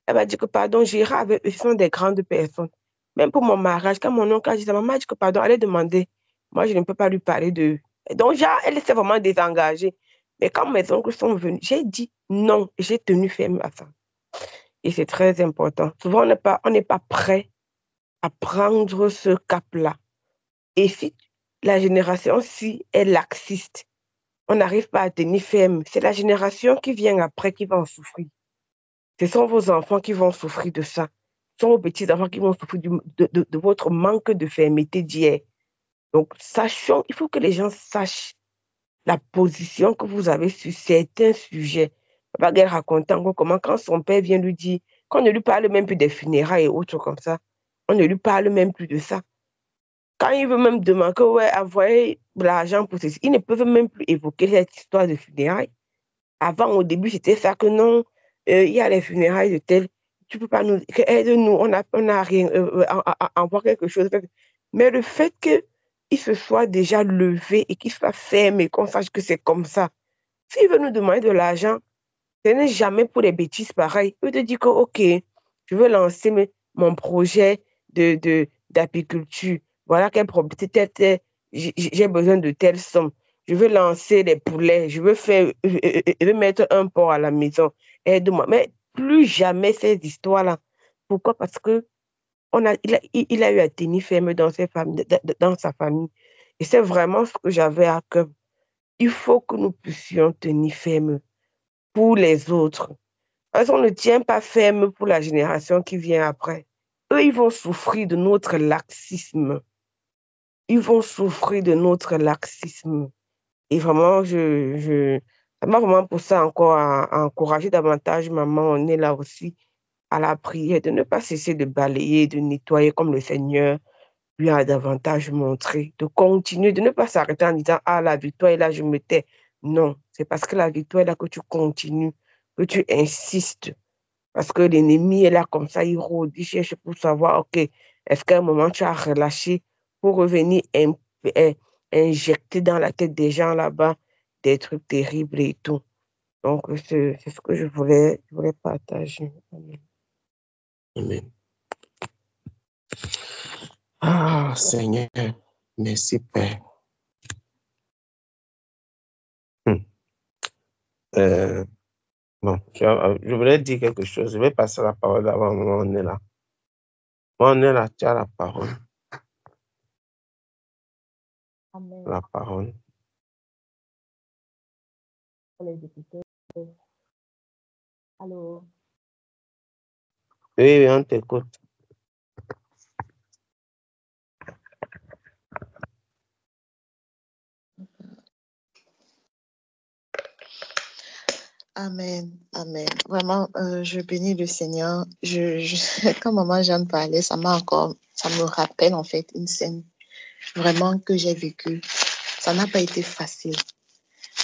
Elle va dire que pardon, j'irai avec eux, ce sont des grandes personnes. Même pour mon mariage, quand mon oncle a dit ça, maman a dit que pardon, allez demander. Moi, je ne peux pas lui parler de... Donc, genre, elle s'est vraiment désengagée. Mais quand mes oncles sont venus, j'ai dit non, j'ai tenu ferme à ça. Et c'est très important. Souvent, on n'est pas prêt à prendre ce cap-là. Et si la génération-ci est laxiste, on n'arrive pas à tenir ferme, c'est la génération qui vient après qui va en souffrir. Ce sont vos enfants qui vont souffrir de ça. Ce sont vos petits-enfants qui vont souffrir de votre manque de fermeté d'hier. Donc, sachons, il faut que les gens sachent la position que vous avez sur certains sujets. Papa Guerre racontait encore comment quand son père vient lui dire qu'on ne lui parle même plus des funérailles et autres comme ça, on ne lui parle même plus de ça. Quand il veut même demander que, ouais, envoyer de l'argent pour ceci, ils ne peuvent même plus évoquer cette histoire de funérailles. Avant, au début, c'était ça que non, il y a les funérailles de tel, tu peux pas nous, aide-nous, on a rien, envoie quelque chose. Mais le fait qu'il se soit déjà levé et qu'il soit ferme et qu'on sache que c'est comme ça, s'il veut nous demander de l'argent, ce n'est jamais pour les bêtises pareilles. Il te dit que, OK, je veux lancer mon projet d'apiculture. Voilà quel problème. J'ai besoin de telle somme. Je veux lancer les poulets. Je veux mettre un porc à la maison. Aide-moi. Mais plus jamais ces histoires-là. Pourquoi? Parce que il a eu à tenir ferme dans sa famille. Et c'est vraiment ce que j'avais à cœur. Il faut que nous puissions tenir ferme pour les autres. Parce qu'on ne tient pas ferme pour la génération qui vient après. Eux, ils vont souffrir de notre laxisme. Ils vont souffrir de notre laxisme. Et vraiment, ça m'a vraiment poussé encore à encourager davantage maman. On est là aussi à la prière, de ne pas cesser de balayer, de nettoyer comme le Seigneur lui a davantage montré, de continuer, de ne pas s'arrêter en disant, ah, la victoire est là, je me tais. Non, c'est parce que la victoire est là que tu continues, que tu insistes. Parce que l'ennemi est là comme ça, il rôde, il cherche pour savoir, OK, est-ce qu'à un moment tu as relâché pour revenir injecter dans la tête des gens là-bas des trucs terribles et tout. Donc, c'est ce que je voulais partager. Amen. Amen. Ah, Seigneur, merci, Père. Bon, je voulais dire quelque chose. Je vais passer la parole avant maman, on est là. Maman, on est là, tu as la parole. Amen. La parole. Allô. Oui, on t'écoute. Amen, amen. Vraiment, je bénis le Seigneur. Quand maman Jeanne parlait, ça me rappelle en fait une scène vraiment que j'ai vécue. Ça n'a pas été facile,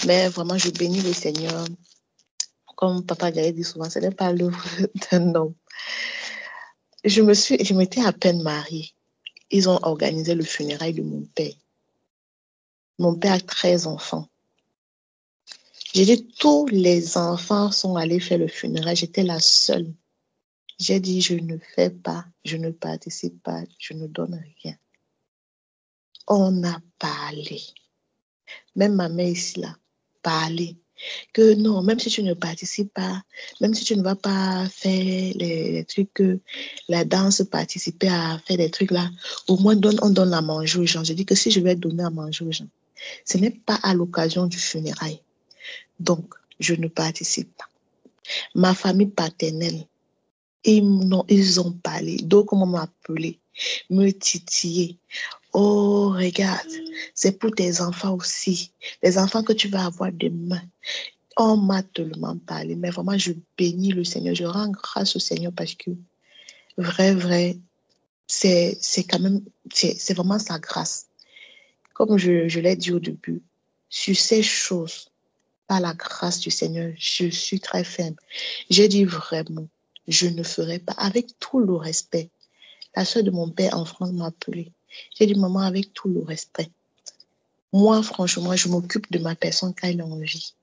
mais vraiment, je bénis le Seigneur. Comme papa l'avait dit souvent, ce n'est pas l'œuvre d'un homme. Je m'étais à peine mariée. Ils ont organisé le funérail de mon père. Mon père a 13 enfants. J'ai dit, tous les enfants sont allés faire le funérail. J'étais la seule. J'ai dit, je ne fais pas, je ne participe pas, je ne donne rien. On a parlé. Même ma mère ici, là, parlé. Que non, même si tu ne participes pas, même si tu ne vas pas faire les trucs que la danse, participer à faire des trucs là, au moins on donne à manger aux gens. Je dis que si je vais donner à manger aux gens, ce n'est pas à l'occasion du funérail. Donc, je ne participe pas. Ma famille paternelle, ils ont parlé. Donc, on m'a appelé, me titiller. Oh, regarde, c'est pour tes enfants aussi. Les enfants que tu vas avoir demain. On m'a tellement parlé. Mais vraiment, je bénis le Seigneur. Je rends grâce au Seigneur parce que vrai, c'est quand même, c'est vraiment sa grâce. Comme je l'ai dit au début, sur ces choses, par la grâce du Seigneur, je suis très ferme. J'ai dit vraiment, je ne ferai pas, avec tout le respect. La soeur de mon père en France m'a appelé. J'ai dit, maman, avec tout le respect. Moi, franchement, je m'occupe de ma personne quand elle est en vie.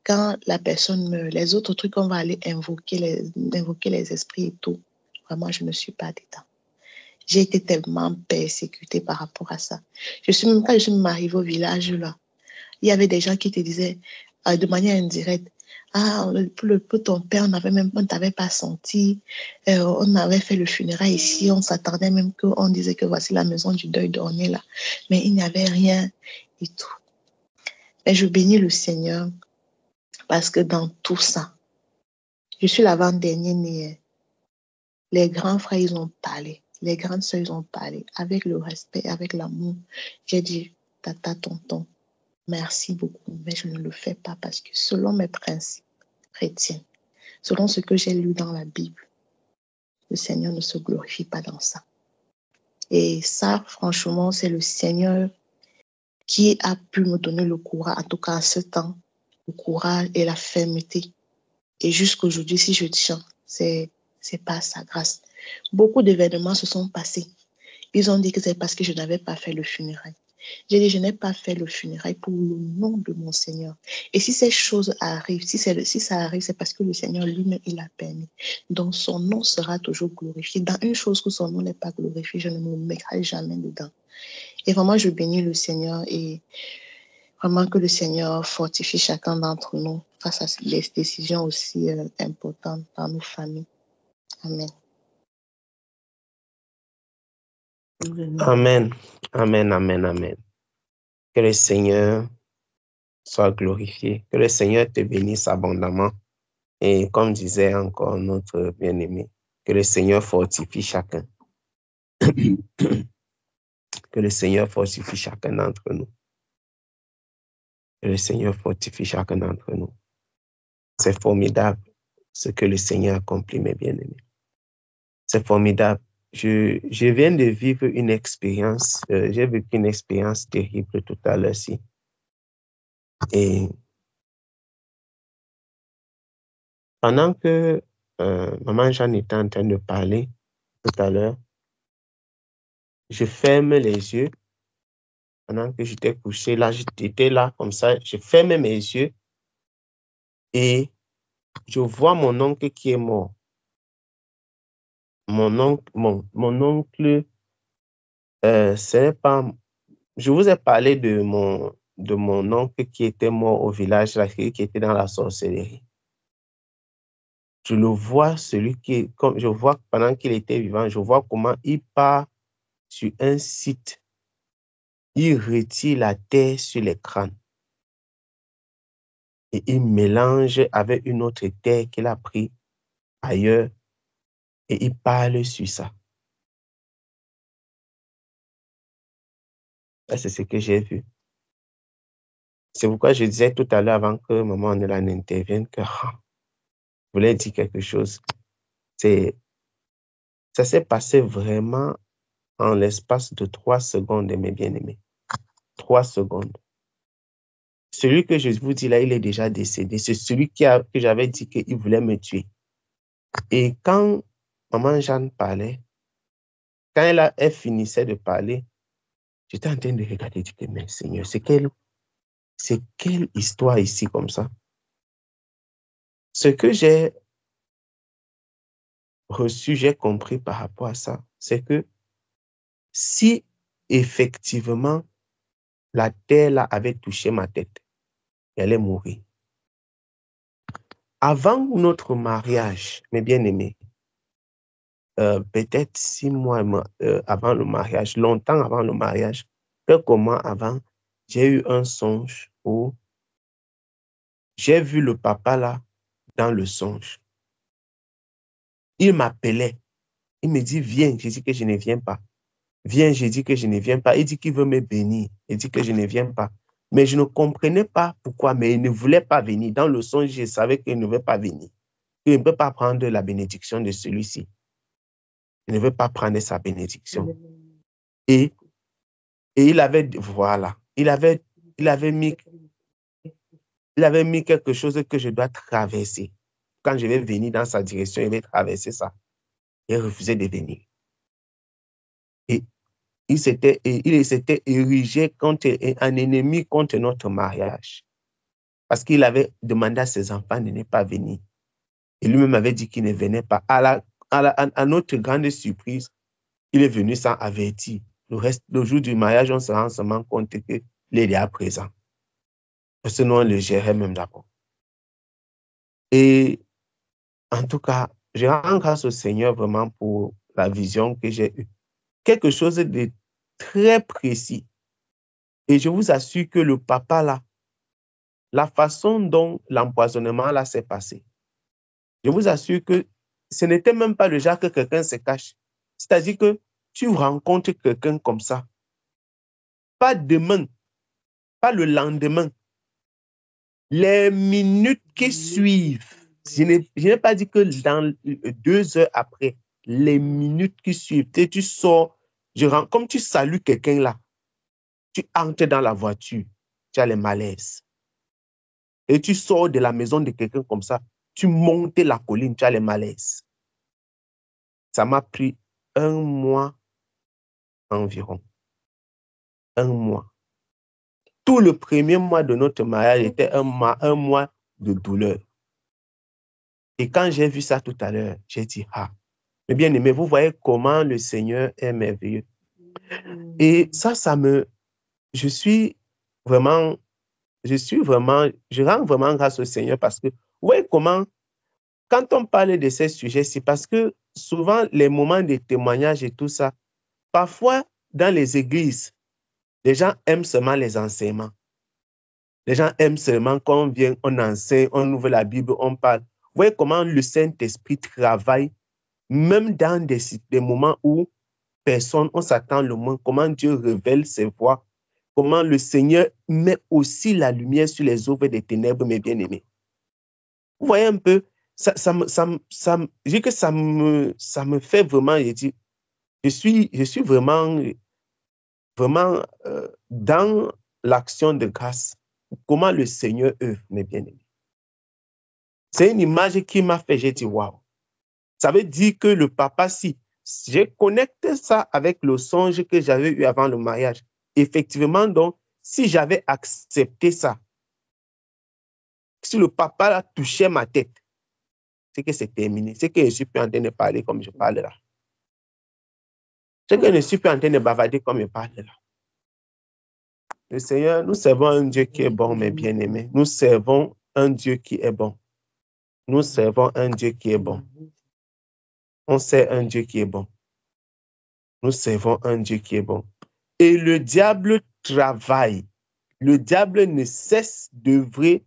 Quand la personne meurt, les autres trucs, on va aller invoquer les esprits et tout. Vraiment, je ne suis pas dedans. J'ai été tellement persécutée par rapport à ça. Quand je suis arrivée au village, là, il y avait des gens qui te disaient de manière indirecte, ah, pour ton père, on ne t'avait pas senti. On avait fait le funérail ici. On s'attendait même qu'on disait que voici la maison du deuil d'Orné là. Mais il n'y avait rien et tout. Mais je bénis le Seigneur parce que dans tout ça, je suis l'avant-dernier née. Les grands frères, ils ont parlé. Les grandes sœurs, ils ont parlé. Avec le respect, avec l'amour. J'ai dit, tata, tonton, merci beaucoup, mais je ne le fais pas parce que selon mes principes chrétiens, selon ce que j'ai lu dans la Bible, le Seigneur ne se glorifie pas dans ça. Et ça, franchement, c'est le Seigneur qui a pu me donner le courage, en tout cas à ce temps, le courage et la fermeté. Et jusqu'aujourd'hui, si je chante, c'est pas sa grâce. Beaucoup d'événements se sont passés. Ils ont dit que c'est parce que je n'avais pas fait le funérail. J'ai dit, je n'ai pas fait le funérail pour le nom de mon Seigneur. Et si ces choses arrivent, si ça arrive, c'est parce que le Seigneur lui-même, il a permis. Donc, son nom sera toujours glorifié. Dans une chose que son nom n'est pas glorifié, je ne me mettrai jamais dedans. Et vraiment, je bénis le Seigneur et vraiment que le Seigneur fortifie chacun d'entre nous face à des décisions aussi importantes dans nos familles. Amen. Amen. Amen, amen, amen. Que le Seigneur soit glorifié. Que le Seigneur te bénisse abondamment. Et comme disait encore notre bien-aimé, que le Seigneur fortifie chacun. Que le Seigneur fortifie chacun d'entre nous. Que le Seigneur fortifie chacun d'entre nous. C'est formidable ce que le Seigneur accomplit, mes bien-aimés. C'est formidable. Je viens de vivre une expérience, j'ai vécu une expérience terrible tout à l'heure-ci. Et pendant que maman Jeanne était en train de parler tout à l'heure, je ferme les yeux. Pendant que j'étais couché, là, j'étais là comme ça, je ferme mes yeux et je vois mon oncle qui est mort. Mon oncle, c'est pas... Je vous ai parlé de mon oncle qui était mort au village, là, qui était dans la sorcellerie. Je le vois, comme je vois pendant qu'il était vivant, je vois comment il part sur un site, il retire la terre sur les crânes et il mélange avec une autre terre qu'il a pris ailleurs et il parle sur ça. Ça, c'est ce que j'ai vu. C'est pourquoi je disais tout à l'heure, avant que maman n'intervienne, que je voulais dire quelque chose. Ça s'est passé vraiment en l'espace de 3 secondes, mes bien-aimés. 3 secondes. Celui que je vous dis là, il est déjà décédé. C'est celui que j'avais dit qu'il voulait me tuer. Et quand maman Jeanne parlait, quand elle finissait de parler, j'étais en train de regarder et dire que, mais Seigneur, c'est quelle histoire ici comme ça? Ce que j'ai reçu, j'ai compris par rapport à ça, c'est que si effectivement la terre là avait touché ma tête, elle est mourir. Avant notre mariage, mes bien-aimés, peut-être 6 mois avant le mariage, longtemps avant le mariage, quelques mois avant, j'ai eu un songe où j'ai vu le papa là dans le songe. Il m'appelait. Il me dit, viens. J'ai dit que je ne viens pas. Viens, j'ai dit que je ne viens pas. Il dit qu'il veut me bénir. Il dit que je ne viens pas. Mais je ne comprenais pas pourquoi, mais il ne voulait pas venir. Dans le songe, je savais qu'il ne veut pas venir. Il ne peut pas prendre la bénédiction de celui-ci. Il ne veut pas prendre sa bénédiction. Et il avait, voilà, il avait mis quelque chose que je dois traverser. Quand je vais venir dans sa direction, il va traverser ça. Il refusait de venir. Et il s'était érigé contre un ennemi contre notre mariage. Parce qu'il avait demandé à ses enfants de ne pas venir. Et lui-même avait dit qu'il ne venait pas. À notre grande surprise, il est venu sans avertir. Le jour du mariage, on se rend seulement compte qu'il est là présent. Parce que nous, on le gérait même d'abord. Et en tout cas, je rends grâce au Seigneur vraiment pour la vision que j'ai eue. Quelque chose de très précis. Et je vous assure que le papa là, la façon dont l'empoisonnement là s'est passé, je vous assure que ce n'était même pas le genre que quelqu'un se cache. C'est-à-dire que tu rencontres quelqu'un comme ça, pas demain, pas le lendemain, les minutes qui suivent, je n'ai pas dit que dans 2 heures après, les minutes qui suivent, tu sors, comme tu salues quelqu'un là, tu entres dans la voiture, tu as les malaises. Et tu sors de la maison de quelqu'un comme ça, tu montes la colline, tu as les malaises. Ça m'a pris 1 mois environ. 1 mois. Tout le premier mois de notre mariage était un mois de douleur. Et quand j'ai vu ça tout à l'heure, j'ai dit, ah, mais bien aimé, vous voyez comment le Seigneur est merveilleux. Et ça je rends vraiment grâce au Seigneur parce que, vous voyez comment, quand on parle de ces sujets, c'est parce que souvent, les moments de témoignage et tout ça, parfois, dans les églises, les gens aiment seulement les enseignements. Les gens aiment seulement quand on vient, on enseigne, on ouvre la Bible, on parle. Vous voyez comment le Saint-Esprit travaille, même dans des moments où personne, on s'attend le moins, comment Dieu révèle ses voies, comment le Seigneur met aussi la lumière sur les œuvres des ténèbres, mes bien-aimés. Vous voyez un peu, je dis que ça me fait vraiment, je suis vraiment dans l'action de grâce. Comment le Seigneur œuvre, mes bien-aimés. C'est une image qui m'a fait, j'ai dit, waouh. Ça veut dire que le papa, si j'ai connecté ça avec le songe que j'avais eu avant le mariage, effectivement, donc, si j'avais accepté ça, si le papa là, touchait ma tête, c'est que c'est terminé. C'est que je ne suis plus en train de parler comme je parle là. C'est que je ne suis plus en train de bavarder comme je parle là. Le Seigneur, nous servons un Dieu qui est bon, mes bien-aimés. Nous servons un Dieu qui est bon. Nous servons un Dieu qui est bon. On sert un Dieu qui est bon. Nous servons un Dieu qui est bon. Et le diable travaille. Le diable ne cesse d'œuvrer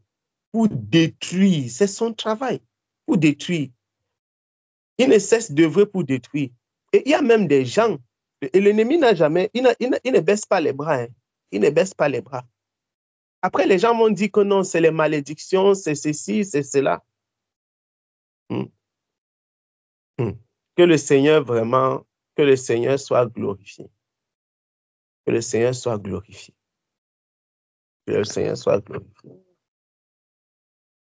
pour détruire. C'est son travail, pour détruire. Il ne cesse d'œuvrer pour détruire. Et il y a même des gens, et l'ennemi n'a jamais, il ne baisse pas les bras. Hein. Il ne baisse pas les bras. Après, les gens m'ont dit que non, c'est les malédictions, c'est ceci, c'est cela. Que le Seigneur vraiment, que le Seigneur soit glorifié. Que le Seigneur soit glorifié. Que le Seigneur soit glorifié.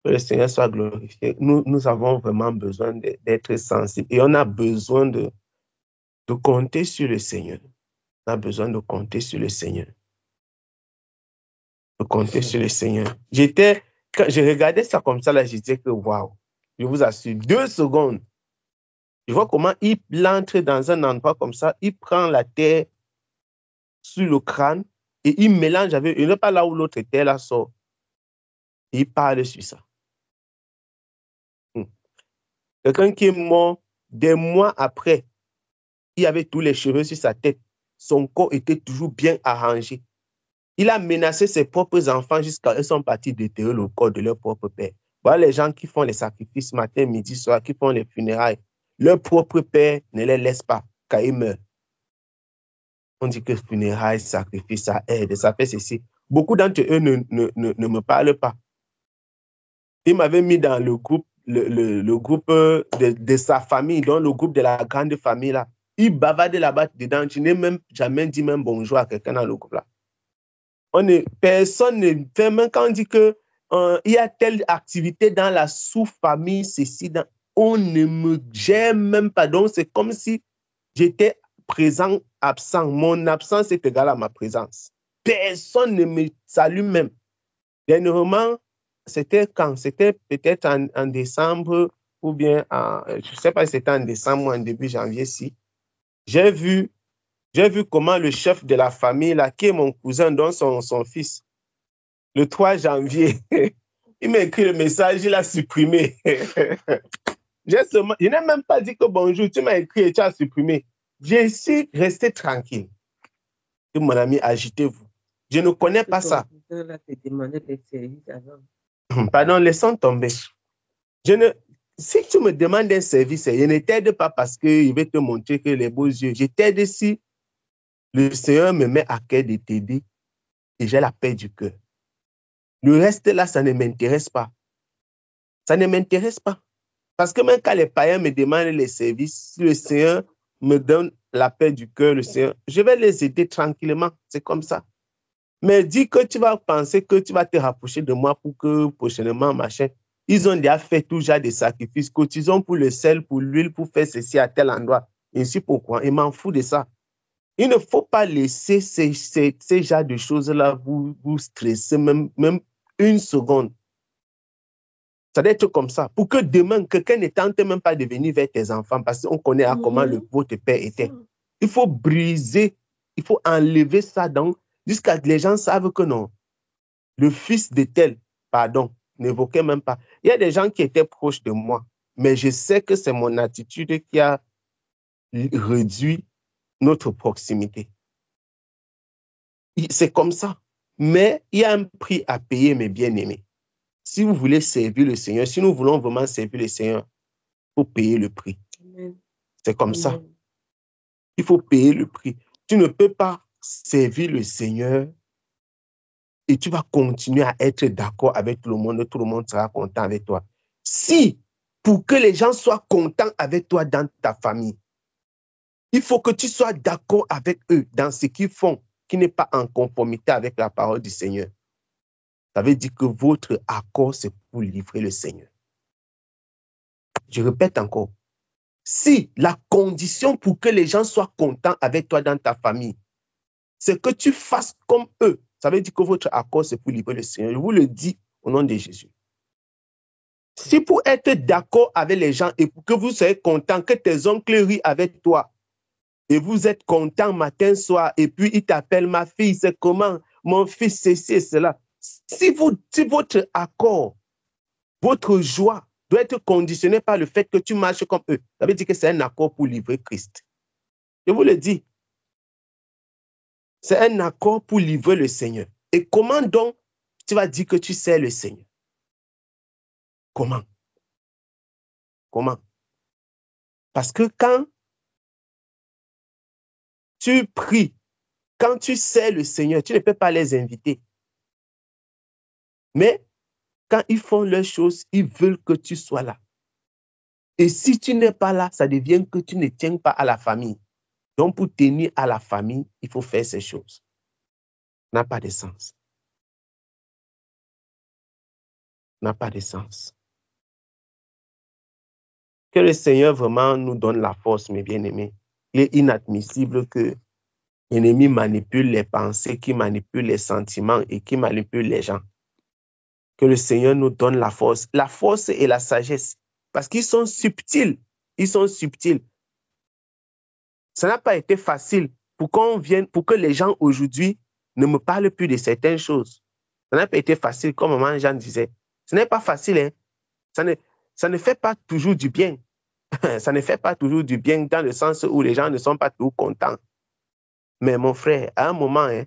Que le Seigneur soit glorifié. Nous avons vraiment besoin d'être sensibles et on a besoin de compter sur le Seigneur. On a besoin de compter sur le Seigneur. De compter sur le Seigneur. Quand je regardais ça comme ça, là, je disais que waouh, je vous assure, 2 secondes. Je vois comment il entre dans un endroit comme ça, il prend la terre sur le crâne et il mélange avec, il n'est pas là où l'autre terre là sort. Il parle sur ça. Quelqu'un qui est mort des mois après, il avait tous les cheveux sur sa tête. Son corps était toujours bien arrangé. Il a menacé ses propres enfants jusqu'à ce qu'ils sont partis déterrer le corps de leur propre père. Voilà les gens qui font les sacrifices matin, midi, soir, qui font les funérailles. Leur propre père ne les laisse pas quand ils meurent. On dit que funérailles, sacrifices, ça aide, ça fait ceci. Beaucoup d'entre eux ne me parlent pas. Ils m'avaient mis dans le groupe, le groupe de sa famille, dans le groupe de la grande famille là. Ils bavardaient là-bas dedans. Je n'ai même jamais dit même bonjour à quelqu'un dans le groupe là. Personne ne fait, même quand on dit que il y a telle activité dans la sous-famille, ceci, on ne me gère même pas. Donc, c'est comme si j'étais présent, absent. Mon absence est égale à ma présence. Personne ne me salue même. Dernièrement, c'était quand? C'était peut-être en décembre ou bien, je ne sais pas si c'était en décembre ou en début janvier. Si. J'ai vu comment le chef de la famille, là, qui est mon cousin, dont son fils, le 3 janvier, il m'a écrit le message, il a supprimé. Je n'ai même pas dit que bonjour, tu m'as écrit et tu as supprimé. Je suis resté tranquille. Et mon ami, agitez-vous. Je ne connais pas ça. Pardon, laissons tomber. Si tu me demandes un service, je ne t'aide pas parce qu'il veut te montrer que les beaux yeux. Je t'aide si le Seigneur me met à cœur de t'aider et j'ai la paix du cœur. Le reste là, ça ne m'intéresse pas. Ça ne m'intéresse pas. Parce que même quand les païens me demandent les services, si le Seigneur me donne la paix du cœur, le Seigneur, je vais les aider tranquillement. C'est comme ça. Mais dis que tu vas penser que tu vas te rapprocher de moi pour que prochainement, machin. Ils ont déjà fait tout genre de sacrifices, cotisons pour le sel, pour l'huile, pour faire ceci à tel endroit. Et ainsi pourquoi. Il m'en fout de ça. Il ne faut pas laisser ces genres de choses-là vous stresser même une seconde. Ça doit être comme ça. Pour que demain, quelqu'un ne tente même pas de venir vers tes enfants parce qu'on connaît comment votre père était. Il faut briser, il faut enlever ça jusqu'à ce que les gens savent que non. Le fils de tel, pardon, n'évoquait même pas. Il y a des gens qui étaient proches de moi, mais je sais que c'est mon attitude qui a réduit notre proximité. C'est comme ça. Mais il y a un prix à payer, mes bien-aimés. Si vous voulez servir le Seigneur, si nous voulons vraiment servir le Seigneur, il faut payer le prix. C'est comme ça. Il faut payer le prix. Tu ne peux pas servir le Seigneur et tu vas continuer à être d'accord avec tout le monde sera content avec toi. Si, pour que les gens soient contents avec toi dans ta famille, il faut que tu sois d'accord avec eux dans ce qu'ils font, qui n'est pas en conformité avec la parole du Seigneur. Ça veut dire que votre accord, c'est pour livrer le Seigneur. Je répète encore. Si la condition pour que les gens soient contents avec toi dans ta famille, c'est que tu fasses comme eux, ça veut dire que votre accord, c'est pour livrer le Seigneur. Je vous le dis au nom de Jésus. Si pour être d'accord avec les gens et pour que vous soyez content, que tes oncles rient avec toi, et vous êtes content matin, soir, et puis ils t'appellent ma fille, c'est comment, mon fils, ceci et cela. Si votre accord, votre joie doit être conditionné par le fait que tu marches comme eux, ça veut dire que c'est un accord pour livrer Christ. Je vous le dis. C'est un accord pour livrer le Seigneur. Et comment donc tu vas dire que tu sers le Seigneur? Comment? Comment? Parce que quand tu pries, quand tu sers le Seigneur, tu ne peux pas les inviter. Mais quand ils font leurs choses, ils veulent que tu sois là. Et si tu n'es pas là, ça devient que tu ne tiens pas à la famille. Donc, pour tenir à la famille, il faut faire ces choses. Ça n'a pas de sens. Ça n'a pas de sens. Que le Seigneur vraiment nous donne la force, mes bien-aimés. Il est inadmissible que l'ennemi manipule les pensées, qui manipule les sentiments et qui manipule les gens. Que le Seigneur nous donne la force et la sagesse, parce qu'ils sont subtils. Ils sont subtils. Ça n'a pas été facile pour que les gens aujourd'hui ne me parlent plus de certaines choses. Ça n'a pas été facile, comme maman Jeanne disait. Ce n'est pas facile, hein? Ça ne fait pas toujours du bien. Ça ne fait pas toujours du bien dans le sens où les gens ne sont pas toujours contents. Mais mon frère, à un moment, hein,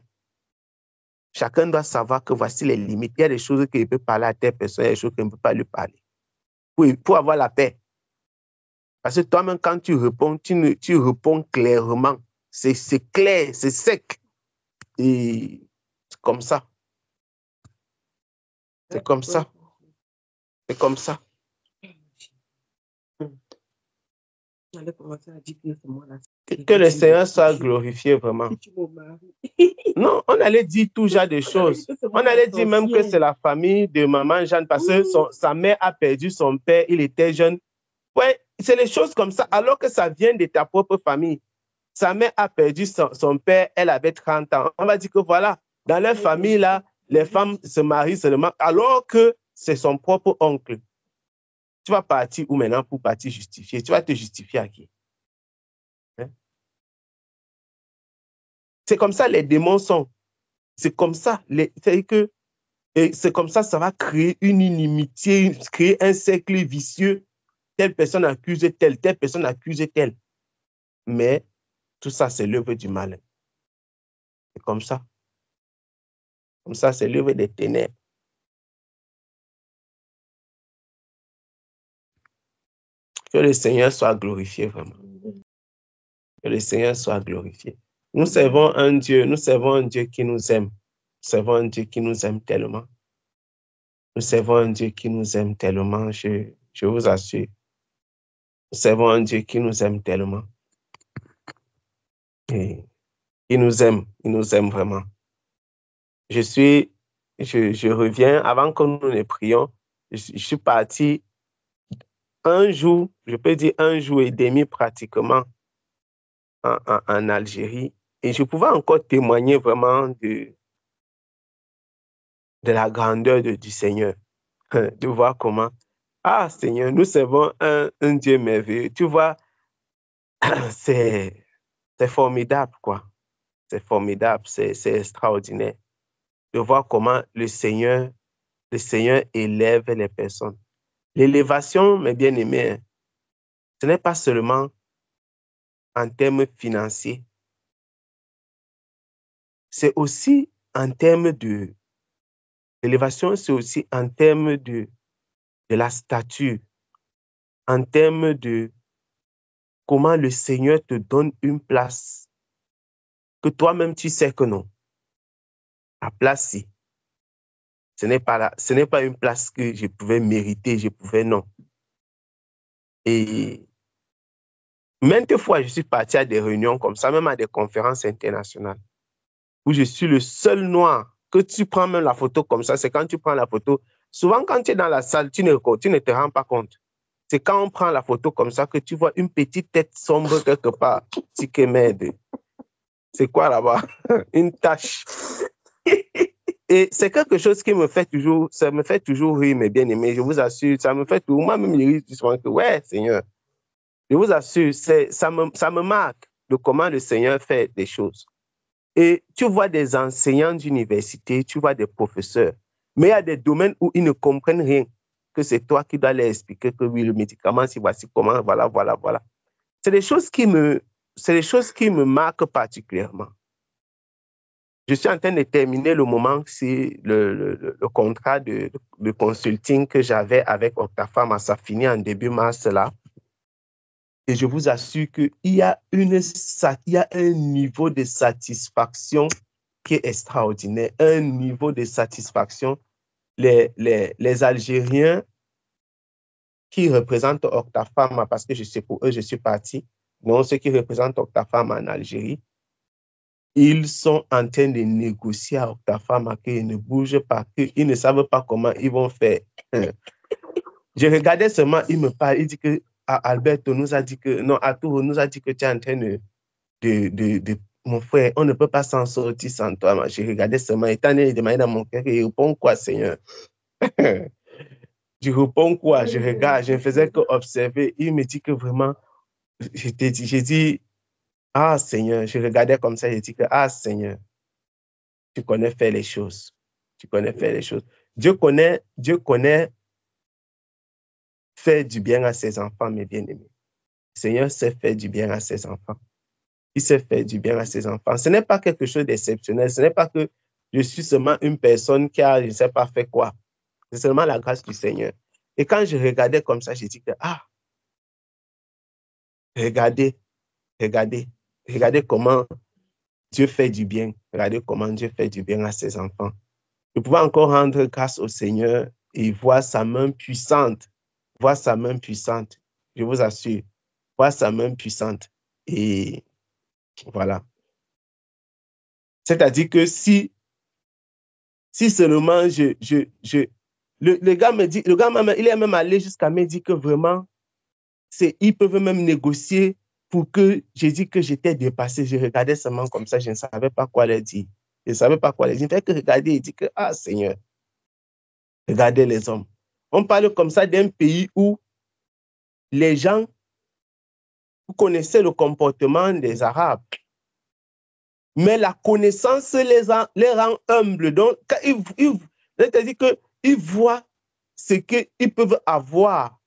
chacun doit savoir que voici les limites. Il y a des choses qu'il peut parler à telle personne, il y a des choses qu'il ne peut pas lui parler. Pour avoir la paix. Parce que toi-même, quand tu réponds, tu réponds clairement. C'est clair, c'est sec. Et c'est comme ça. C'est comme ça. C'est comme ça. Que le Seigneur soit glorifié vraiment. Non, on allait dire tout genre de choses. On allait dire même que c'est la famille de maman Jeanne parce que sa mère a perdu son père, il était jeune. Ouais, c'est les choses comme ça, alors que ça vient de ta propre famille. Sa mère a perdu son père, elle avait 30 ans. On va dire que voilà, dans leur famille, là, les femmes se marient seulement, alors que c'est son propre oncle. Tu vas partir où maintenant pour partir justifier? Tu vas te justifier à qui? Hein? C'est comme ça les démons sont. C'est comme ça. C'est comme ça, ça va créer une inimitié, créer un cercle vicieux. Telle personne accuse telle personne accuse telle. Mais tout ça, c'est l'œuvre du malin. C'est comme ça. Comme ça, c'est l'œuvre des ténèbres. Que le Seigneur soit glorifié vraiment. Que le Seigneur soit glorifié. Nous servons un Dieu qui nous aime. Nous servons un Dieu qui nous aime tellement. Nous servons un Dieu qui nous aime tellement, je vous assure. Nous servons un Dieu qui nous aime tellement. Et il nous aime vraiment. Je reviens, avant que nous ne prions, je suis parti un jour, je peux dire 1 jour et demi pratiquement en Algérie. Et je pouvais encore témoigner vraiment de la grandeur du Seigneur. De voir comment, Seigneur, nous servons un Dieu merveilleux. Tu vois, c'est formidable, quoi. C'est formidable, c'est extraordinaire. De voir comment le Seigneur élève les personnes. L'élévation, mes bien-aimés, ce n'est pas seulement en termes financiers. c'est aussi en termes de l'élévation, c'est aussi en termes de la stature, en termes de comment le Seigneur te donne une place que toi-même tu sais que non. La place, si. Ce n'est pas une place que je pouvais mériter, je pouvais non. Et maintes fois, je suis parti à des réunions comme ça, même à des conférences internationales, où je suis le seul noir, que tu prends même la photo comme ça, c'est quand tu prends la photo, souvent quand tu es dans la salle, tu ne te rends pas compte. C'est quand on prend la photo comme ça que tu vois une petite tête sombre quelque part. C'est quoi là-bas? Une tache. Et c'est quelque chose qui me fait toujours rire, mes bien-aimés, je vous assure, ça me fait toujours, moi-même, je ris souvent que, ouais, Seigneur, je vous assure, ça me marque de comment le Seigneur fait des choses. Et tu vois des enseignants d'université, tu vois des professeurs, mais il y a des domaines où ils ne comprennent rien, que c'est toi qui dois leur expliquer que oui, le médicament, c'est voici comment, voilà, voilà, voilà. C'est des choses qui me marquent particulièrement. Je suis en train de terminer le moment, c'est le contrat de consulting que j'avais avec Octapharm, ça finit en début mars là. Et je vous assure qu'il y a un niveau de satisfaction qui est extraordinaire, un niveau de satisfaction. Les Algériens qui représentent Octapharm, parce que pour eux, je suis parti, non, ceux qui représentent Octapharm en Algérie, ils sont en train de négocier à Octapharm qu'ils ne bougent pas, qu'ils ne savent pas comment ils vont faire. Je regardais seulement, il me parle, il dit que Alberto nous a dit que, non, Arturo nous a dit que tu es en train de mon frère, on ne peut pas s'en sortir sans toi. Je regardais seulement, étant donné de dans mon cœur, il répond quoi, Seigneur? Je réponds quoi? Je regarde, je ne faisais qu'observer. Il me dit que vraiment, j'ai dit, ah Seigneur, je regardais comme ça, j'ai dit que, ah Seigneur, tu connais faire les choses. Tu connais faire les choses. Dieu connaît faire du bien à ses enfants, mes bien-aimés. Le Seigneur sait faire du bien à ses enfants. Il sait faire du bien à ses enfants. Ce n'est pas quelque chose d'exceptionnel. Ce n'est pas que je suis seulement une personne qui a, je ne sais pas, fait quoi. C'est seulement la grâce du Seigneur. Et quand je regardais comme ça, j'ai dit que, ah, regardez comment Dieu fait du bien. Regardez comment Dieu fait du bien à ses enfants. Je pouvais encore rendre grâce au Seigneur et voir sa main puissante. Voir sa main puissante. Je vous assure. Voir sa main puissante. Et voilà. C'est-à-dire que si seulement le gars me dit, il est même allé jusqu'à me dire que vraiment, ils peuvent même négocier pour que j'ai dit que j'étais dépassé. Je regardais seulement comme ça, je ne savais pas quoi leur dire. Je ne savais pas quoi leur dire. Il fait que regarder et dire que, ah Seigneur, regardez les hommes. On parle comme ça d'un pays où les gens, vous connaissez le comportement des Arabes, mais la connaissance les rend humbles. Donc, quand c'est-à-dire qu'ils voient ce qu'ils peuvent avoir.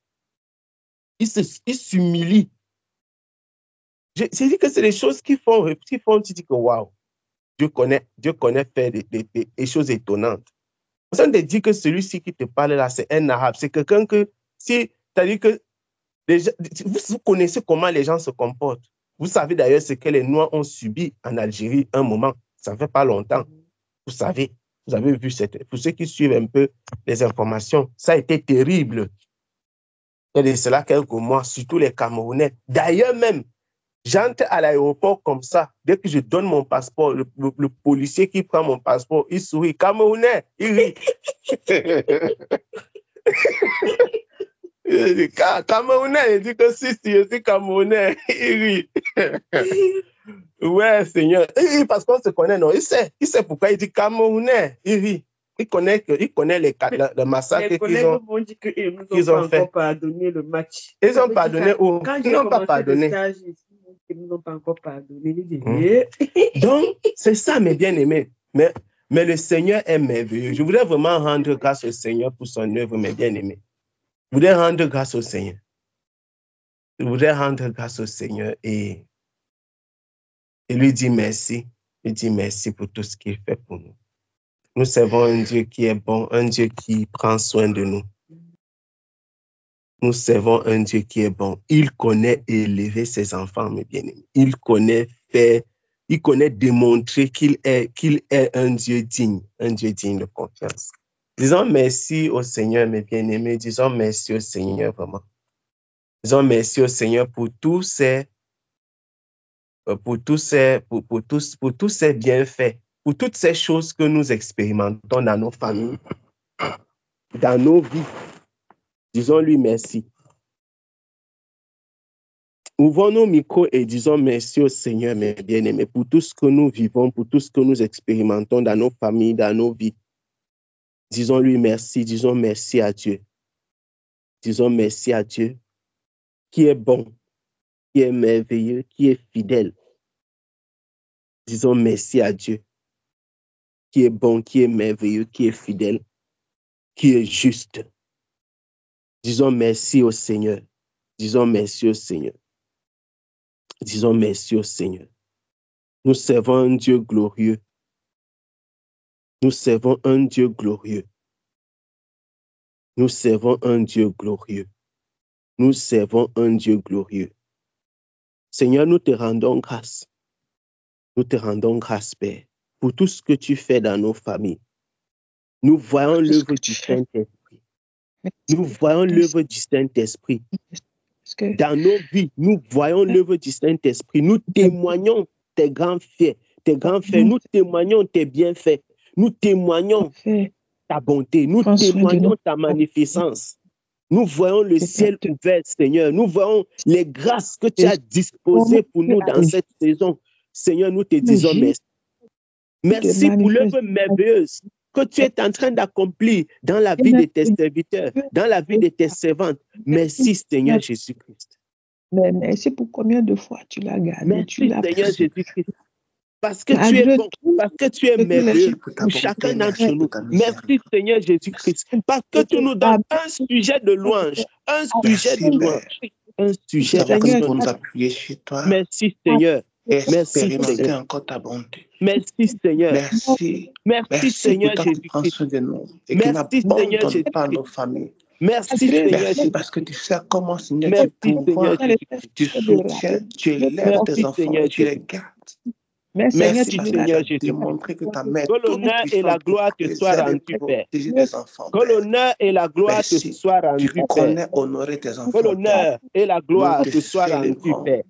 Ils s'humilient. J'ai dit que c'est des choses qui font, tu dis que waouh, Dieu connaît faire des choses étonnantes. Ça veut dire que celui-ci qui te parle là, c'est un Arabe. C'est quelqu'un que, c'est-à-dire que vous connaissez comment les gens se comportent. Vous savez d'ailleurs ce que les Noirs ont subi en Algérie un moment. Ça ne fait pas longtemps. Vous savez, vous avez vu, pour ceux qui suivent un peu les informations, ça a été terrible. Il y a de cela quelques mois, surtout les Camerounais. D'ailleurs même, j'entre à l'aéroport comme ça. Dès que je donne mon passeport, le policier qui prend mon passeport, il sourit. Camerounais, il rit. Camerounais, il dit que si je suis Camerounais, il rit. Ouais, Seigneur. Parce qu'on se connaît, non? Il sait pourquoi il dit Camerounais, il rit. Il connaît le massacre qu'ils ont, vont dire qu'ils nous ont pas encore pardonné le match. Ils ont pardonné ou quand ils n'ont pas pardonné. Ils nous ont pas encore pardonné. Donc, c'est ça, mes bien-aimés. Mais le Seigneur est merveilleux. Je voudrais vraiment rendre grâce au Seigneur pour son œuvre, mes bien-aimés. Je voudrais rendre grâce au Seigneur. Je voudrais rendre grâce au Seigneur et lui dire merci. lui dis merci pour tout ce qu'il fait pour nous. Nous servons un Dieu qui est bon, un Dieu qui prend soin de nous. Nous servons un Dieu qui est bon. Il connaît élever ses enfants, mes bien-aimés. Il connaît démontrer qu'il est un Dieu digne de confiance. Disons merci au Seigneur, mes bien-aimés. Disons merci au Seigneur, vraiment. Disons merci au Seigneur pour tous ces bienfaits, pour toutes ces choses que nous expérimentons dans nos familles, dans nos vies. Disons-lui merci. Ouvrons nos micros et disons merci au Seigneur, mes bien-aimés, pour tout ce que nous vivons, pour tout ce que nous expérimentons dans nos familles, dans nos vies. Disons-lui merci, disons merci à Dieu. Disons merci à Dieu, qui est bon, qui est merveilleux, qui est fidèle. Disons merci à Dieu, qui est bon, qui est merveilleux, qui est fidèle, qui est juste. Disons merci au Seigneur. Disons merci au Seigneur. Disons merci au Seigneur. Nous servons un Dieu glorieux. Nous servons un Dieu glorieux. Nous servons un Dieu glorieux. Nous servons un Dieu glorieux. Seigneur, nous te rendons grâce. Nous te rendons grâce, Père, pour tout ce que tu fais dans nos familles. Nous voyons l'œuvre du Saint-Esprit. Nous voyons l'œuvre du Saint-Esprit. Dans nos vies, nous voyons l'œuvre du Saint-Esprit. Nous témoignons tes grands faits, Nous témoignons tes bienfaits. Nous témoignons ta bonté. Nous témoignons ta magnificence. Nous voyons le ciel ouvert, Seigneur. Nous voyons les grâces que tu as disposées pour nous dans cette saison. Seigneur, nous te disons merci. Merci pour l'œuvre merveilleuse que tu es en train d'accomplir dans la vie de tes serviteurs, dans la vie de tes servantes. Merci, Seigneur Jésus-Christ. Mais merci pour combien de fois tu l'as gardé. Merci, Seigneur Jésus-Christ. Parce que tu es bon, parce que tu es merveilleux pour chacun d'entre nous. Merci, Seigneur Jésus-Christ. Parce que tu nous donnes un sujet de louange, un sujet de louange, un sujet de nous appuyer chez toi. Merci, Seigneur. Merci, Seigneur. Encore ta bonté. Merci, Seigneur. Merci, Seigneur Jésus-Christ. Merci, Seigneur Jésus-Christ. Merci, Seigneur. Parce que tu sais comment, Seigneur, tu pouvoir, tu soutiens, tu élèves tes enfants et tu les gardes. Merci, Seigneur Jésus. Démontrer que ta mère, que l'honneur et la gloire te soient rendus, Père. Que l'honneur et la gloire te soient rendus, Père. Que l'honneur et la gloire te soient rendus, Père.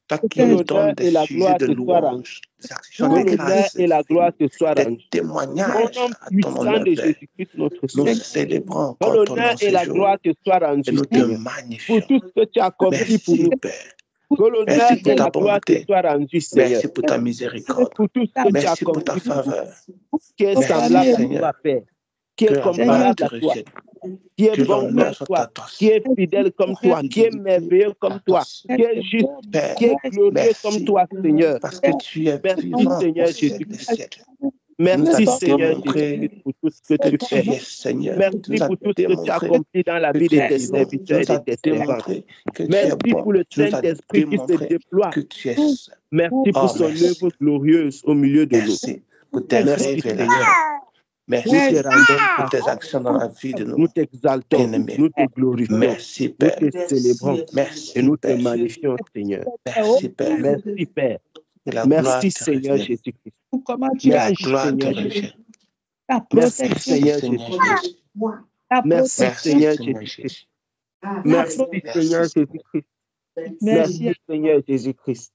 Que l'honneur et la gloire te soient rendus. Que l'honneur et la gloire te soient rendus. Au nom puissant de Jésus-Christ, notre Seigneur. Que l'honneur et la gloire te soient rendus, Seigneur, pour tout ce que tu as accompli pour nous. Que l'honneur et la gloire te soient rendus, Seigneur. Merci pour ta miséricorde. Pour tout ce que tu as Merci pour ta accompli faveur. qui est semblable à toi, Père. Qui est comparable à toi. Qui est bon comme toi. Qui est fidèle comme toi. Qui est merveilleux comme toi. Qui est juste. Qui est glorieux comme toi, Seigneur. Parce que tu es vivant, Seigneur Jésus-Christ. Merci, Seigneur Jésus, pour tout ce que tu fais. Merci pour tout ce que tu as accompli dans la vie de tes serviteurs et de tes servants. Merci pour le Saint-Esprit qui se déploie. Merci pour son œuvre glorieuse au milieu de nous. Merci, Seigneur. Merci pour tes actions dans la vie de nous. Nous t'exaltons, nous te glorifions, merci, Père. Nous te célébrons, merci, et nous te Père. magnifions, Seigneur. Merci, Père. Merci, Père. Merci, Seigneur Jésus-Christ. Comment tu as agi, Seigneur Jésus. Merci, Seigneur Jésus-Christ. Merci, Seigneur Jésus-Christ. Merci, Seigneur Jésus-Christ. Merci, Seigneur Jésus-Christ.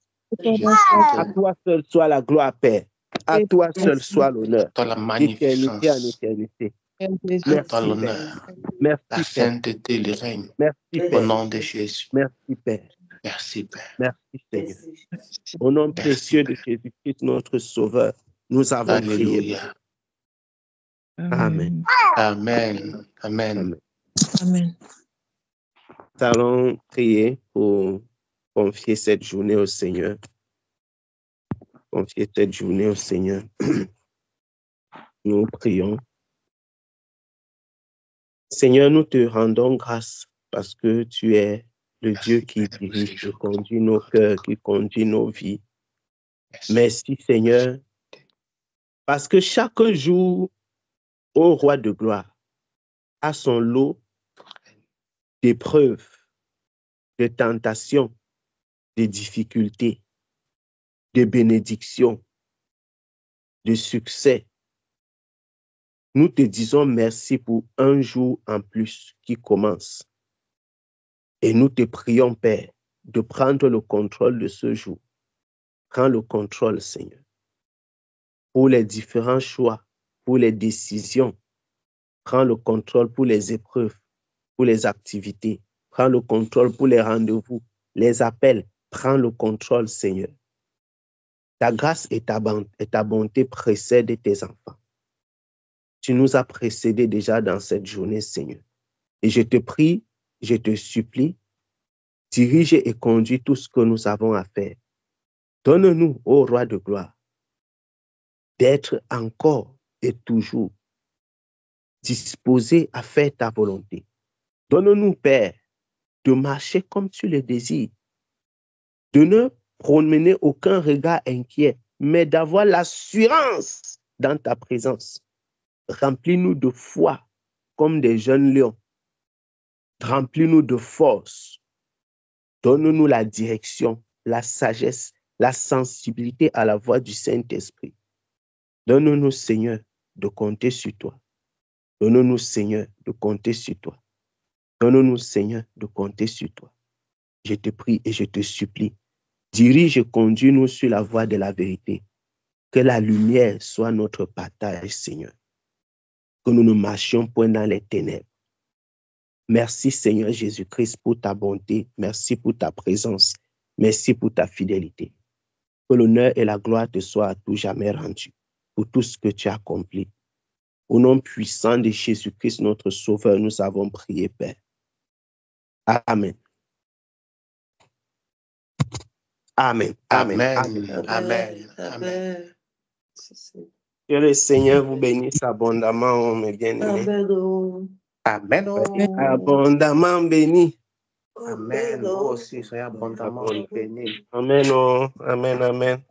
À toi seul soit la gloire, Père. À toi seul soit l'honneur. D'éternité en éternité. Merci, l'honneur. Merci, la Père. sainteté, le règne. Merci, Au Père. nom de Jésus. Merci, Père. Merci, Père. Merci, Seigneur. Au nom précieux de Jésus-Christ, notre Sauveur, nous avons prié. Alléluia. Amen. Amen. Amen. Amen. Nous allons prier pour confier cette journée au Seigneur. Confier cette journée au Seigneur. Nous prions. Seigneur, nous te rendons grâce parce que tu es le Dieu qui dirige, qui conduit nos cœurs, qui conduit nos vies. Merci, Seigneur, Parce que chaque jour, ô roi de gloire, a son lot d'épreuves, de tentations, de difficultés, de bénédictions, de succès. Nous te disons merci pour un jour en plus qui commence. Et nous te prions, Père, de prendre le contrôle de ce jour. Prends le contrôle, Seigneur, pour les différents choix, pour les décisions. Prends le contrôle pour les épreuves, pour les activités. Prends le contrôle pour les rendez-vous, les appels. Prends le contrôle, Seigneur. Ta grâce et ta bonté précèdent tes enfants. Tu nous as précédés déjà dans cette journée, Seigneur. Et je te prie, je te supplie, dirige et conduis tout ce que nous avons à faire. Donne-nous, ô roi de gloire, d'être encore et toujours disposés à faire ta volonté. Donne-nous, Père, de marcher comme tu le désires, de ne promener aucun regard inquiet, mais d'avoir l'assurance dans ta présence. Remplis-nous de foi comme des jeunes lions. Remplis-nous de force. Donne-nous la direction, la sagesse, la sensibilité à la voix du Saint-Esprit. Donne-nous, Seigneur, de compter sur toi. Donne-nous, Seigneur, de compter sur toi. Donne-nous, Seigneur, de compter sur toi. Je te prie et je te supplie. Dirige et conduis-nous sur la voie de la vérité. Que la lumière soit notre partage, Seigneur. Que nous ne marchions point dans les ténèbres. Merci, Seigneur Jésus-Christ, pour ta bonté. Merci pour ta présence. Merci pour ta fidélité. Que l'honneur et la gloire te soient à tout jamais rendus pour tout ce que tu as accompli. Au nom puissant de Jésus-Christ, notre Sauveur, nous avons prié, Père. Amen. Amen. Amen. Amen. Amen. Amen. Que le Seigneur vous bénisse abondamment, mes bien-aimés. Amen. Abondamment béni. Amen. Vous aussi, soyez abondamment bénis. Amen. Amen. Amen.